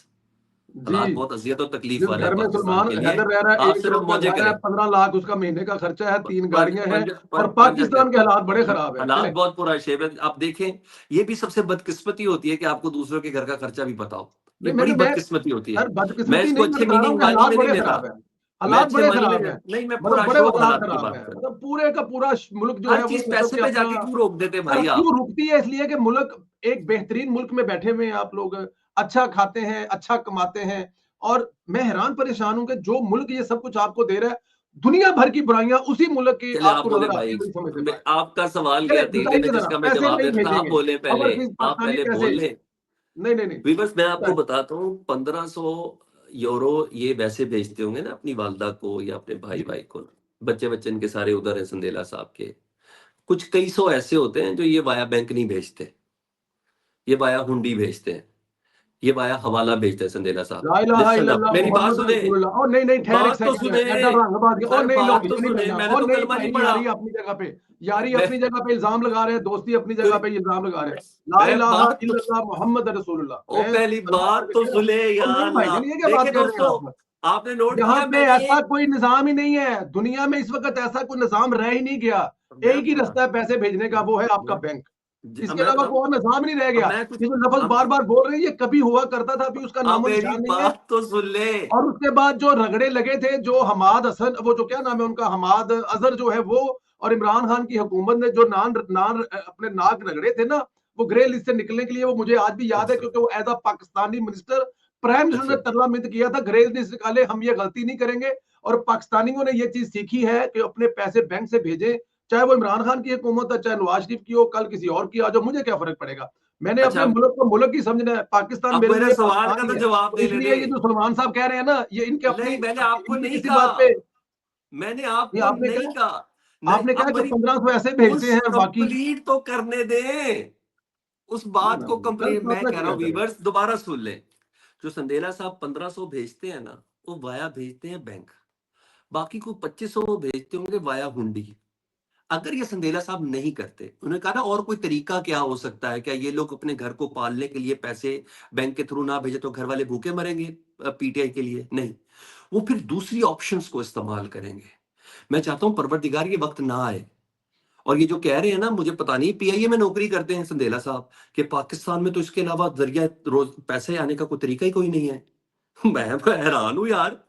जी। हालात बहुत अजियत और तकलीफ जिस वाले घर हैं में पाकिस्तान सलमान के लिए, हैदर रह रहा है, आप 1 सिर्फ करोड़ का मौजे घर है, करें। 15 लाख उसका महीने का खर्चा है, 3 पंज गाड़ियां हैं, पंज और पंज पाकिस्तान के हालात बड़े खराब है। हालात चलें। बहुत पुरशेब है। आप देखें, ये भी सबसे बदकिस्मती होती है कि आपको दूसरों के घर का खर्चा भी पता हो। ये नहीं, बड़ी मैं बदकिस्मती होती है। सर मैं बदकिस्मती इसको नहीं, मैं अच्छे बता रहा हूँ मीनिंग कि मायनों हालात में नहीं बड़े लेता, खराब हैं। मैं हालात अच्छे बड़े मायनों में खराब हैं। नहीं, मैं मतलब बड़े पुरशोभ हालात हालात की खराब बात हैं। कर रहा हूँ। मतलब पूरे का पूरा मुल्क जो हर है वो चीज मतलब पैसे कि पे अपना, जाके क्यों रोक देते सर भाई आप? क्यों रुकती है? इसलिए कि मुल्क, एक बेहतरीन मुल्क में बैठे हुए हैं आप लोग, अच्छा खाते हैं, अच्छा कमाते हैं, और मैं हैरान परेशान हूं कि जो मुल्क ये सब कुछ आपको दे रहा है, दुनिया भर की बुराइयां उसी मुल्क की चले आप आपको बोले नजर आती भाई, है बड़ी समझ से बाहर। आपका सवाल चले क्या तेज है ना, बताइए जरा, जिसका मैं पैसे जवाब नहीं देता था। आप भेजेंगे, बोले पहले, ओवरसीज आप पाकिस्तानी पहले पैसे? बोल लें। नहीं नहीं नहीं। बस मैं आपको बताता हूँ, 1500 यूरो ये वैसे भेजते होंगे ना अपनी वालदा को या अपने भाई जी। भाई को। बच्चे बच्चे इनके सारे उधर है संदेला साहब के। कुछ कई सौ ऐसे होते हैं जो ये वाया बैंक नहीं भेजते, ये वाया हुंडी भेजते हैं, ये वाया हवाला भेजते हैं संदेला साहब। ला इलाहा लिसन अप, इल्लल्लाह मेरी बात मोहम्मद सुने, रसूलुल्लाह। ओ नहीं नहीं, ठहर एक बात तो सेकंड, सुने एडा रंगबाज, ओ सर, नहीं लो, बात तो ये नहीं सुने, भेजना, मैंने ओ तो नहीं कलमा नहीं भाई, पढ़ा। यारी अपनी जगह पे, यारी मैं अपनी जगह पे इल्जाम लगा रहे हैं, दोस्ती अपनी जगह कोई- पे इल्जाम लगा रहे हैं। ला मैं इलाहा बात तो, इल्लल्लाह मोहम्मद रसूलुल्लाह, ओ मैं पहली कलमा पढ़ बात के तो कह रहा हूं। सुने, या ओ नहीं अल्लाह। भाईजान, ये क्या देखे बात कर रहे हैं दोस्तों, आप? आपने नोट यहाँ किया, पे मैंने ये ऐसा कोई निजाम ही नहीं है दुनिया में, इस वक्त ऐसा कोई निजाम रह ही नहीं गया। मैं एक ही अपना रास्ता है पैसे भेजने का, वो है आपका मैं बैंक। अब इसके मैं अलावा बताऊं, कोई और निजाम नहीं रह अब गया। मैं कुछ ये जो लफ्ज अब बार बार बोल रहे हैं, ये कभी हुआ करता था, अभी उसका अब नामो मेरी निशान नहीं है। बात तो सुन ले। और उसके बाद जो रगड़े लगे थे, जो हमाद हसन, वो जो क्या नाम है उनका, हमाद अजहर जो है वो, और इमरान खान की हुकूमत ने जो नान नान अपने नाक रगड़े थे ना, वो ग्रे लिस्ट से निकलने के लिए, वो मुझे आज भी याद है, अच्छा, क्योंकि वो as a Pakistani minister, prime minister अच्छा, ने तरला मिंत किया था, ग्रे लिस्ट निकाले, हम ये गलती नहीं करेंगे। और पाकिस्तानियों ने ये चीज सीखी है कि अपने पैसे बैंक से भेजें, चाहे वो इमरान खान की हुकूमत है, चाहे नवाज शरीफ की हो, कल किसी और की आ जाओ, मुझे क्या फर्क पड़ेगा। मैंने अपने अच्छा। मुल्क को मुल्क ही समझना है, पाकिस्तान अब मेरे मेरे लिए सवाल का पाकिस्तान तो ही है। जवाब तो देने इसलिए दे। ये जो सलमान साहब कह रहे हैं ना, ये इनके अपनी नहीं, मैंने आपको इनकी नहीं किसी बात कहा, पे, मैंने ये आपको आपने नहीं कहा, कहा। नहीं, आपने कहा अब कि मेरी 1500 ऐसे भेजते उस हैं और बाकी। कंप्लीट तो करने दें, उस बात को सर कंप्लीट। तो मैं अपना कह रहा क्या हूँ करें? वीवर्स, दोबारा सुन ले। जो संदेला साहब 1500 भेजते हैं ना, वो वाया भेजते हैं बैंक। बाकी को 2500 वो भेजते होंगे वाया हुंडी। अगर ये संदेला साहब नहीं करते, उन्होंने कहा ना और कोई तरीका क्या हो सकता है, क्या ये लोग अपने घर को पालने के लिए पैसे बैंक के थ्रू ना भेजे तो घर वाले भूखे मरेंगे पीटीआई के लिए? नहीं, वो फिर दूसरी ऑप्शंस को इस्तेमाल करेंगे। मैं चाहता हूं परवरदिगार ये वक्त ना आए। और ये जो कह रहे हैं ना, मुझे पता नहीं पीआईए में नौकरी करते हैं संदेला साहब, कि पाकिस्तान में तो इसके अलावा जरिया रोज पैसे आने का कोई तरीका ही कोई नहीं है। मैं हैरान हूं यार,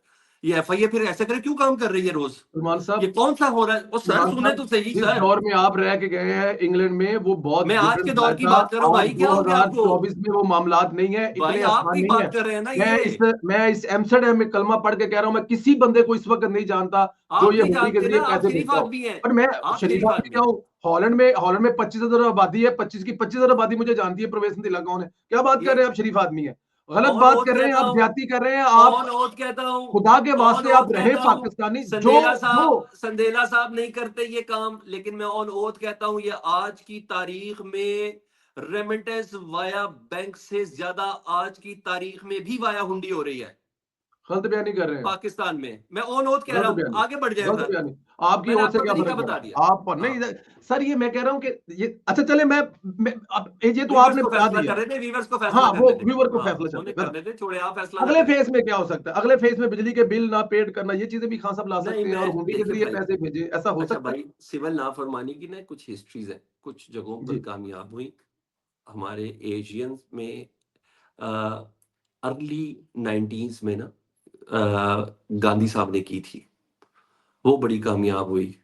ये एफआईए फिर ऐसे करे क्यों काम कर रही है रोज? सलमान ये साहब, कौन सा हो रहा है? और सर सलमान सुने साहब, तो सही जिस सर, दौर में आप रह के गए हैं इंग्लैंड में, वो बहुत मैं आज के डिफरेंट दौर दौर की था। बात कर रहा हूँ आज भाई, क्या हो गया आपको? 2024 में वो मामलात नहीं है, भाई इतने आप आसान भी नहीं है। बात कर रहे हैं ना मैं ये, इस मैं इस एम्स्टर्डम में कलमा पढ़ के कह रहा हूं, मैं किसी बंदे को इस वक्त नहीं जानता जो आप ये नहीं हुंडी के जानते जरिए ना, आप पैसे शरीफ भेजता हो। आदमी हैं, पर मैं आप शरीफ शरीफ आदमी आदमी क्या हैं। हूँ? हॉलैंड में 25,000 आबादी है, 25 की 25,000 आबादी मुझे जानती है, प्रवेश नीतिला कौन है? क्या बात कर ये रहे हैं आप? शरीफ आदमी है, गलत ऑन बात ओथ कर रहे हैं कहता आप, हूँ, ज्यादती कर रहे हैं आप। ऑन ओथ कहता हूँ, खुदा के ऑन वास्ते ओथ आप रहे कहता हूँ, पाकिस्तानी। जो संदेला जो साहब, संदेला साहब नहीं करते ये काम, लेकिन मैं ऑन ओथ कहता हूँ, ये आज की तारीख में रेमिटेंस वाया बैंक से ज्यादा आज की तारीख में भी वाया हुंडी हो रही है गलत बयानी कर रहे हैं, पाकिस्तान में। मैं ऑन ओथ कह रहा गलत हूँ, बयानी, आगे बढ़ जाए गलत सर। बयानी। आपकी मैंने ओर से आपका क्या तरीका फर्क बता पड़ता दिया। है? आप हाँ, नहीं सर, ये मैं कह रहा हूं कि ये अच्छा चले, मैं अब ये तो व्यूवर्स आपने को बता फैसला दिया। कर रहे थे, व्यूवर्स को फैसला हाँ, वो करने थे। व्यूवर को हाँ, फैसला उन्हें चलते करने थे, छोड़े, आप फैसला ना अगले करें। फेज में क्या हो सकता है? अगले फेज में बिजली के बिल ना पेड करना, ये चीजें भी खान साहब ला नहीं, सकते हैं, और मैं हुंडी के देखिए जरिए भाई, पैसे भेजे, ऐसा हो अच्छा सकता है? भाई, सिविल नाफरमानी की ना कुछ हिस्ट्रीज है, कुछ जगहों पर जी। कामयाब हुई। हमारे एशियंस में अर्ली 90s में ना गांधी साहब ने की थी, वो बड़ी कामयाब हुई।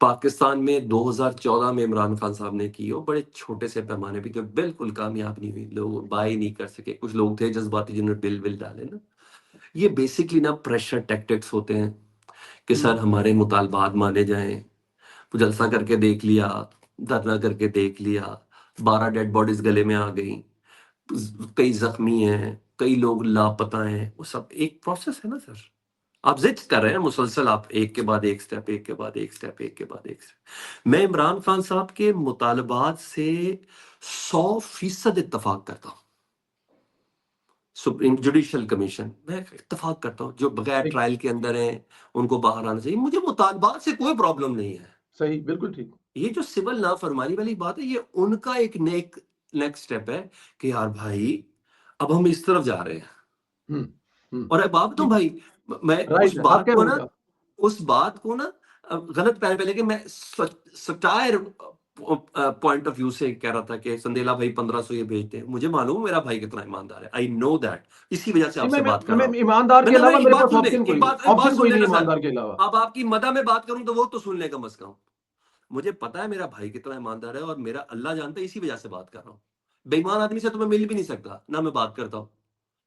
पाकिस्तान में 2014 में इमरान खान साहब ने की, वो बड़े छोटे से पैमाने पे, तो बिल्कुल कामयाब नहीं हुई, लोग बाय नहीं कर सके, कुछ लोग थे जज्बाती जिन्होंने बिल बिल डाले ना। ये बेसिकली ना प्रेशर टैक्टिक्स होते हैं कि सर हमारे मुतालबात माने जाएं। जलसा करके देख लिया, धरना करके देख लिया, 12 डेड बॉडीज गले में आ गई, कई जख्मी हैं, कई लोग लापता हैं, वो सब एक प्रोसेस है ना सर। आप जिद कर रहे हैं मुसलसल, आप एक के बाद एक स्टेप, एक के बाद एक स्टेप, एक के बाद एक स्टेप। मैं इमरान खान साहब के मुतालबात से 100% इत्तफाक करता हूँ। सुप्रीम जुडिशल कमीशन, मैं इत्तफाक करता हूँ, जो बगैर ठीक, ट्रायल के अंदर हैं उनको बाहर आना चाहिए, मुझे मुतालबात से कोई प्रॉब्लम नहीं है। सही, बिल्कुल ठीक। ये जो सिविल नाफरमानी वाली बात है, ये उनका एक नेक्स्ट स्टेप है कि यार भाई अब हम इस तरफ जा रहे हैं। हम्म, हम्म, और अब आप तो ठीक, भाई, मैं राइट है, आप कह रहे हैं क्या? उस बात को ना गलत पहले कि मैं सटायर पॉइंट ऑफ व्यू से कह रहा था कि संदेला भाई 1500 ये भेजते हैं, मुझे मालूम मेरा भाई कितना ईमानदार है, आई नो दैट, इसी वजह से नहीं, आपसे बात कर रहा हूँ। ईमानदार के मैंने अलावा एक मेरे बात पास सुन ले, ऑप्शन कोई नहीं, एक बात ऑप्शन सुन कोई नहीं लेना सर, ईमानदार के अलावा। अब आपकी मदा में बात करूं तो वो तो सुन ले कम से कम। मुझे पता है मेरा भाई कितना ईमानदार है, और मेरा अल्लाह जानता है, इसी वजह से बात कर रहा हूँ। बेईमान आदमी से तो मैं मिल भी नहीं सकता ना, मैं बात करता हूँ।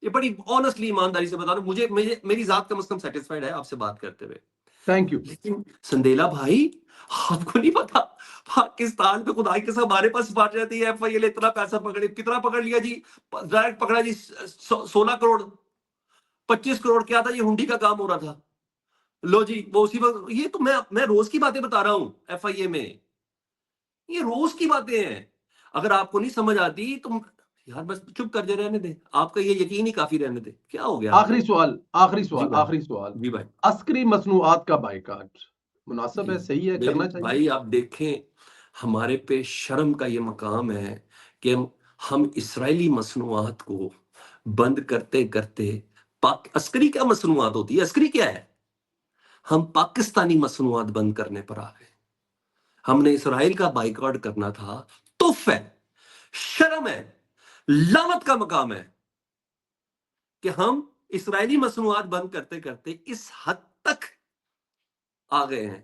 ये बड़ी ऑनेस्टली ईमानदारी से बता रहा हूँ, मुझे मेरी जात कम से कम सेटिस्फाइड है आपसे बात करते हुए। Thank you. लेकिन संदेला भाई, आपको नहीं पता पाकिस्तान पे खुदाई के साथ हमारे पास बात जाती है, एफआईएल इतना पैसा पकड़े, कितना पकड़ लिया जी? डायरेक्ट पकड़ा जी 16 करोड़, 25 करोड़ क्या था, ये हुंडी का काम हो रहा था। लो जी, वो उसी वक्त, ये तो मैं रोज की बातें बता रहा हूं एफआईए में, ये रोज की बातें हैं। अगर आपको नहीं समझ आती तो यार बस चुप कर दे, रहने दे, आपका ये यकीन ही काफी, रहने दे, क्या हो गया आखिरी आपको? सवाल, आखिरी जी सवाल, भाई, आखिरी सवाल। जी भाई, अस्करी मसनूआत का बाइकाट मुनासिब जी है, सही है, मेरे करना चाहिए? भाई, आप देखें, हमारे पे शर्म का ये मकाम है कि हम इसराइली मसनूआत को बंद करते करते, पाक अस्करी क्या मसनूआत होती है, अस्करी क्या है, हम पाकिस्तानी मसनूआत बंद करने पर आ गए। हमने इसराइल का बाइकआउट करना था, तुफ है, शर्म है, लानत का मकाम है कि हम इसराइली मसनूआत बंद करते करते इस हद तक आ गए हैं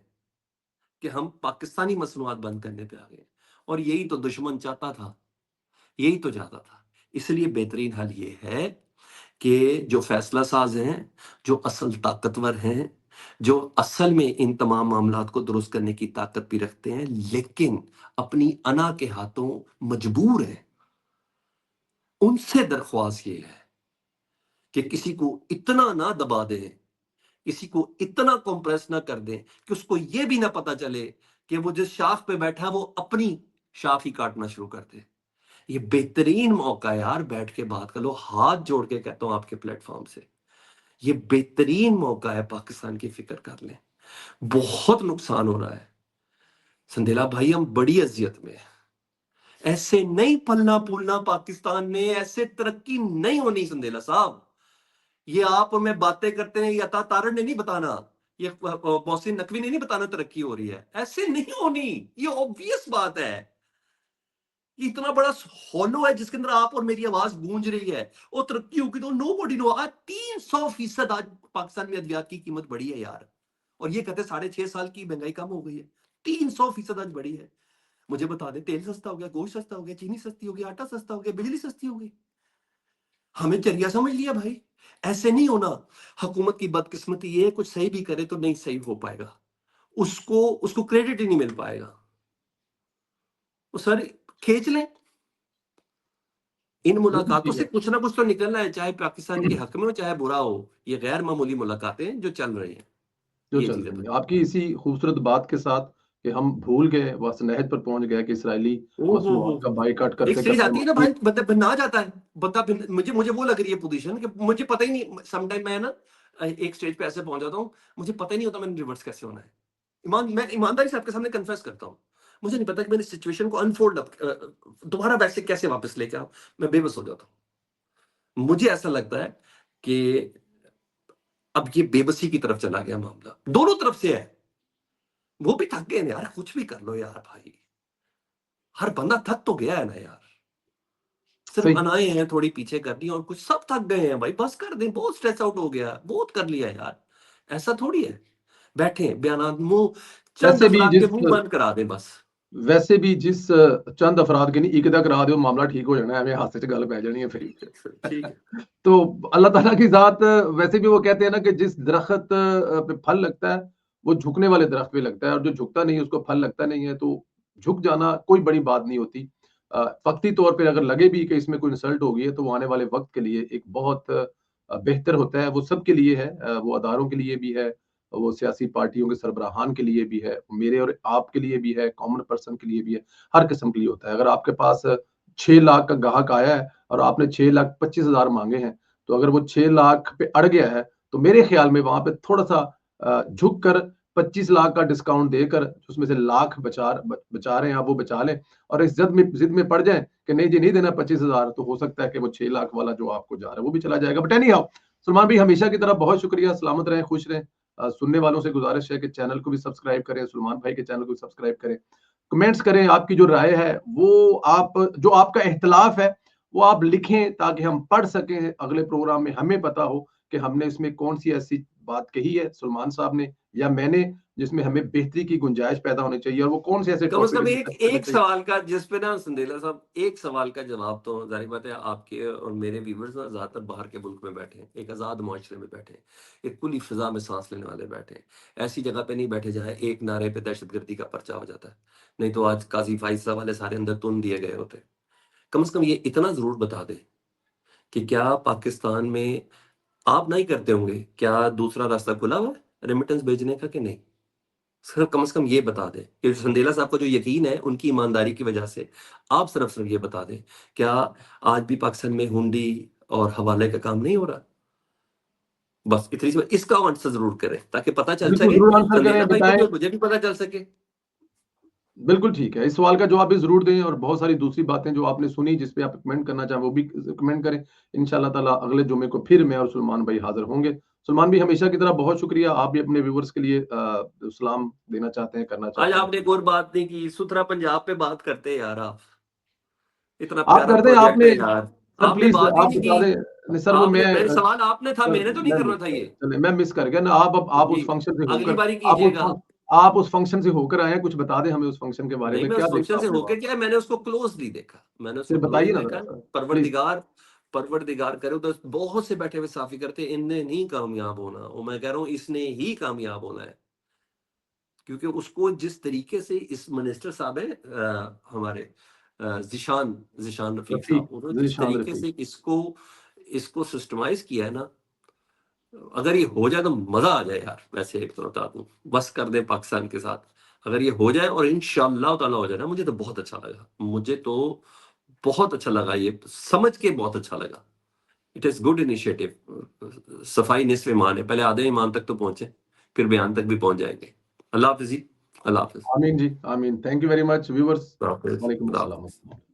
कि हम पाकिस्तानी मसनूआत बंद करने पे आ गए। और यही तो दुश्मन चाहता था, यही तो चाहता था। इसलिए बेहतरीन हल ये है कि जो फैसला साज हैं, जो असल ताकतवर हैं, जो असल में इन तमाम मामलात को दुरुस्त करने की ताकत भी रखते हैं, लेकिन अपनी अना के हाथों मजबूर हैं, उनसे दरख्वास्त ये है कि किसी को इतना ना दबा दें, किसी को इतना कंप्रेस ना कर दें कि उसको ये भी ना पता चले कि वो जिस शाख पे बैठा है वो अपनी शाख ही काटना शुरू कर दे। ये बेहतरीन मौका है यार, बैठ के बात कर लो, हाथ जोड़ के कहता हूं आपके प्लेटफॉर्म से, ये बेहतरीन मौका है, पाकिस्तान की फिक्र कर लें। बहुत नुकसान हो रहा है, संदेला भाई हम बड़ी अजियत में हैं। ऐसे नहीं पलना फूलना पाकिस्तान में, ऐसे तरक्की नहीं होनी संदेला साहब। ये आप और मैं बातें करते हैं, ये अता तारड़ ने नहीं बताना, ये मोहसिन नकवी ने नहीं बताना तरक्की हो रही है, ऐसे नहीं होनी। ये ऑब्वियस बात है। ये इतना बड़ा हॉलो है जिसके अंदर आप और मेरी आवाज गूंज रही है, और तरक्की होगी तो नो बॉडी नो। आज 300% आज पाकिस्तान में अद्वियात की कीमत बढ़ी है यार, और ये कहते 6.5 साल की महंगाई कम हो गई है, 300% आज बढ़ी है। मुझे बता दे, तेल सस्ता हो गया, गोश्त सस्ता हो गया, चीनी सस्ती हो गई, आटा सस्ता हो गया, बिजली सस्ती हो गई। हमें जरिया समझ लिया भाई, ऐसे नहीं होना। हुकूमत की बदकिस्मती ये, कुछ सही भी करे तो नहीं सही हो पाएगा, उसको उसको क्रेडिट ही नहीं मिल पाएगा। वो सर खींच लें, इन बिल्कुल मुलाकातों ठीक से है। कुछ ना कुछ तो निकलना है, चाहे पाकिस्तान के हक में हो चाहे बुरा हो। ये गैर मामूली मुलाकातें जो चल रही हैं, जो ये चल चीजें रही है बनी। आपकी इसी खूबसूरत बात के साथ कि हम भूल गए, बस नहज पर पहुंच गए कि इसराइली हो मसनूआत का बाइकाट एक करते स्टेज करते आती है ना भाई, बंदा बंदा आ जाता है, मुझे वो लग रही है पोजीशन कि मुझे पता ही नहीं, समटाइम मैं ना एक स्टेज पे ऐसे पहुंच जाता हूँ, मुझे पता ही नहीं होता मैंने रिवर्स कैसे होना है। मैं ईमानदारी से आपके सामने कन्फेस करता हूँ, मुझे नहीं पता कि मैंने सिचुएशन को अनफोल्ड दोबारा वैसे कैसे वापस लेके आओ। मैं बेबस हो जाता हूँ। मुझे ऐसा लगता है कि अब ये बेबसी की तरफ चला गया मामला, दोनों तरफ से है। वो भी थक गए ना यार, कुछ भी कर लो यार भाई, हर बंदा थक तो गया है ना यार। सिर्फ सही। अनाए हैं थोड़ी पीछे करनी, और कुछ सब थक गए हैं भाई, बस कर दें, बहुत स्ट्रेस आउट हो गया, बहुत कर लिया यार। ऐसा थोड़ी है, बैठे बयान मुंह, चंद वैसे भी अफराद के जिस मुंह बंद करा दें बस। वैसे भी जिस चंद अफराद के नहीं एक दा करा दो मामला ठीक हो जाना है, हमें हाथ से गल पै जानी है फिर। ठीक है। तो अल्लाह ताला की ज़ात, वैसे भी वो कहते हैं ना कि जिस दरख्त पे फल लगता है वो झुकने वाले दरख्त पे लगता है, और जो झुकता नहीं है उसको फल लगता नहीं है। तो झुक जाना कोई बड़ी बात नहीं होती। वक्ती तौर पे अगर लगे भी कि इसमें कोई इंसल्ट हो गई है तो वो आने वाले वक्त के लिए एक बहुत बेहतर होता है। वो सबके लिए है, वो अदारों के लिए भी है, वो सियासी पार्टियों के सरबराहान के लिए भी है, मेरे और आपके लिए भी है, कॉमन पर्सन के लिए भी है, हर किस्म के लिए होता है। अगर आपके पास 6 लाख का ग्राहक आया है और आपने 6,25,000 मांगे हैं, तो अगर वो 6 लाख पे अड़ गया है तो मेरे ख्याल में वहां पे थोड़ा सा झुक कर 25 लाख का डिस्काउंट देकर उसमें से लाख बचा रहे हैं आप, वो बचा लें। और इस जिद में पड़ जाए कि नहीं जी नहीं देना 25,000, तो हो सकता है कि वो 6 लाख वाला जो आपको जा रहा है वो भी चला जाएगा। बट एनी हाउ, सलमान भाई हमेशा की तरह बहुत शुक्रिया, सलामत रहें, खुश रहें। सुनने वालों से गुजारिश है कि चैनल को भी सब्सक्राइब करें, सलमान भाई के चैनल को भी सब्सक्राइब करें, कमेंट्स करें, आपकी जो राय है वो आप, जो आपका इख्तलाफ है वो आप लिखें ताकि हम पढ़ सकें अगले प्रोग्राम में, हमें पता हो कि हमने इसमें कौन सी ऐसी बात कही है सलमान साहब ने या मैंने जिसमें हमें बेहतरी की गुंजाइश पैदा होनी चाहिए, और वो कौन से ऐसे कम से टॉपिक कम एक डिस्कस करने एक चाहिए। सवाल का, जिस पे ना संदेला साहब, एक सवाल का जवाब तो जाहिर बात है आपके और मेरे व्यूवर्स ना ज्यादातर बाहर के मुल्क में बैठे हैं, एक आजाद मुआशरे में बैठे हैं, एक खुली फिजा में सांस लेने वाले बैठे हैं, ऐसी जगह पे नहीं बैठे जहाँ एक नारे पे दहशतगर्दी का पर्चा हो जाता है। नहीं तो आज काजी फाइज साहब वाले सारे अंदर तुन दिए गए होते। कम से कम ये इतना जरूर बता दे कि क्या पाकिस्तान में आप नहीं करते होंगे, क्या दूसरा रास्ता खुला हुआ है रेमिटेंस भेजने का कि नहीं? सर कम से कम ये बता दें कि संदेला साहब को जो यकीन है उनकी ईमानदारी की वजह से, आप सिर्फ ये बता दें, क्या आज भी पाकिस्तान में हुंडी और हवाले का काम नहीं हो रहा? बस इतनी सी इसका आंसर जरूर करें ताकि पता चल बिल्कुल सके, जरूर आंसर संदेला करें, भाई को बताएं। भी और मुझे भी पता चल सके। बिल्कुल ठीक है, इस सवाल का जवाब भी ज़रूर दें, और बहुत सारी दूसरी बातें जो आपने सुनी जिस पे आप कमेंट करना चाहें वो भी कमेंट करें। इंशाल्लाह ताला अगले जुमे को फिर मैं और सलमान भाई हाज़िर होंगे। सलमान भाई हमेशा की तरह बहुत शुक्रिया, आप भी अपने व्यूअर्स के लिए सलाम देना चाहते हैं, करना आज चाहते हैं। आपने एक और बात नहीं की, सुथरा पंजाब पे बात करते हैं यार आप, इतना आप प्यारा कर दें, प्रोजेक्ट आपने है यार, सर आपने प्लीज़ बात ही आप नहीं बता की। दें। नहीं सर वो आपने, मैं मेरे सवाल आपने था, सर मैंने तो नहीं मैं करना था ये। चलिए मैं मिस कर गया ना, आप जी, उस फंक्शन से अगली होकर, बारी आप उस कीजिएगा। फंक आप उस फंक्शन से होकर आए हैं, कुछ बता दें हमें उस फंक्शन के बारे नहीं, में, मैं क्या उस फंक्शन देखा से आपने होके वहाँ? क्या है, मैंने उसको क्लोजली देखा, मैंने उसको फिर क्लोज बताइए ना देखा। ज़रा सर, प्लीज़। परवरदिगार, परवरदिगार करे तो बहुत से बैठे हुए साफी करते, इनने नहीं कामयाब होना, और मैं कह रहा हूँ इसने ही कामयाब होना है। क्योंकि उसको जिस तरीके से इस मिनिस्टर साहब है हमारे जिशान जिशान रफीक रफ़ीक, साहब, उन्होंने जिस ज़ीशान तरीके रफ़ीक। से इसको इसको सिस्टमाइज किया है ना, अगर ये हो जाए तो मजा आ जाए यार। वैसे एक तो बता दूं, बस कर दे पाकिस्तान के साथ, अगर ये हो जाए और इंशाल्लाह ताला हो जाए ना, मुझे तो बहुत अच्छा लगा, मुझे तो बहुत अच्छा लगा, ये समझ के बहुत अच्छा लगा। It is good initiative. सफाई निस्फ ईमान है, पहले आधे ईमान तक तो पहुंचे, फिर बयान तक भी पहुंच जाएंगे। अल्लाह हाफिज जी, अल्लाह हाफिज। आमीन जी, आमीन। Thank you very much viewers. अल्लाह हाफिज। वालेकुम अल्लाह अस्सलाम। हाफिज।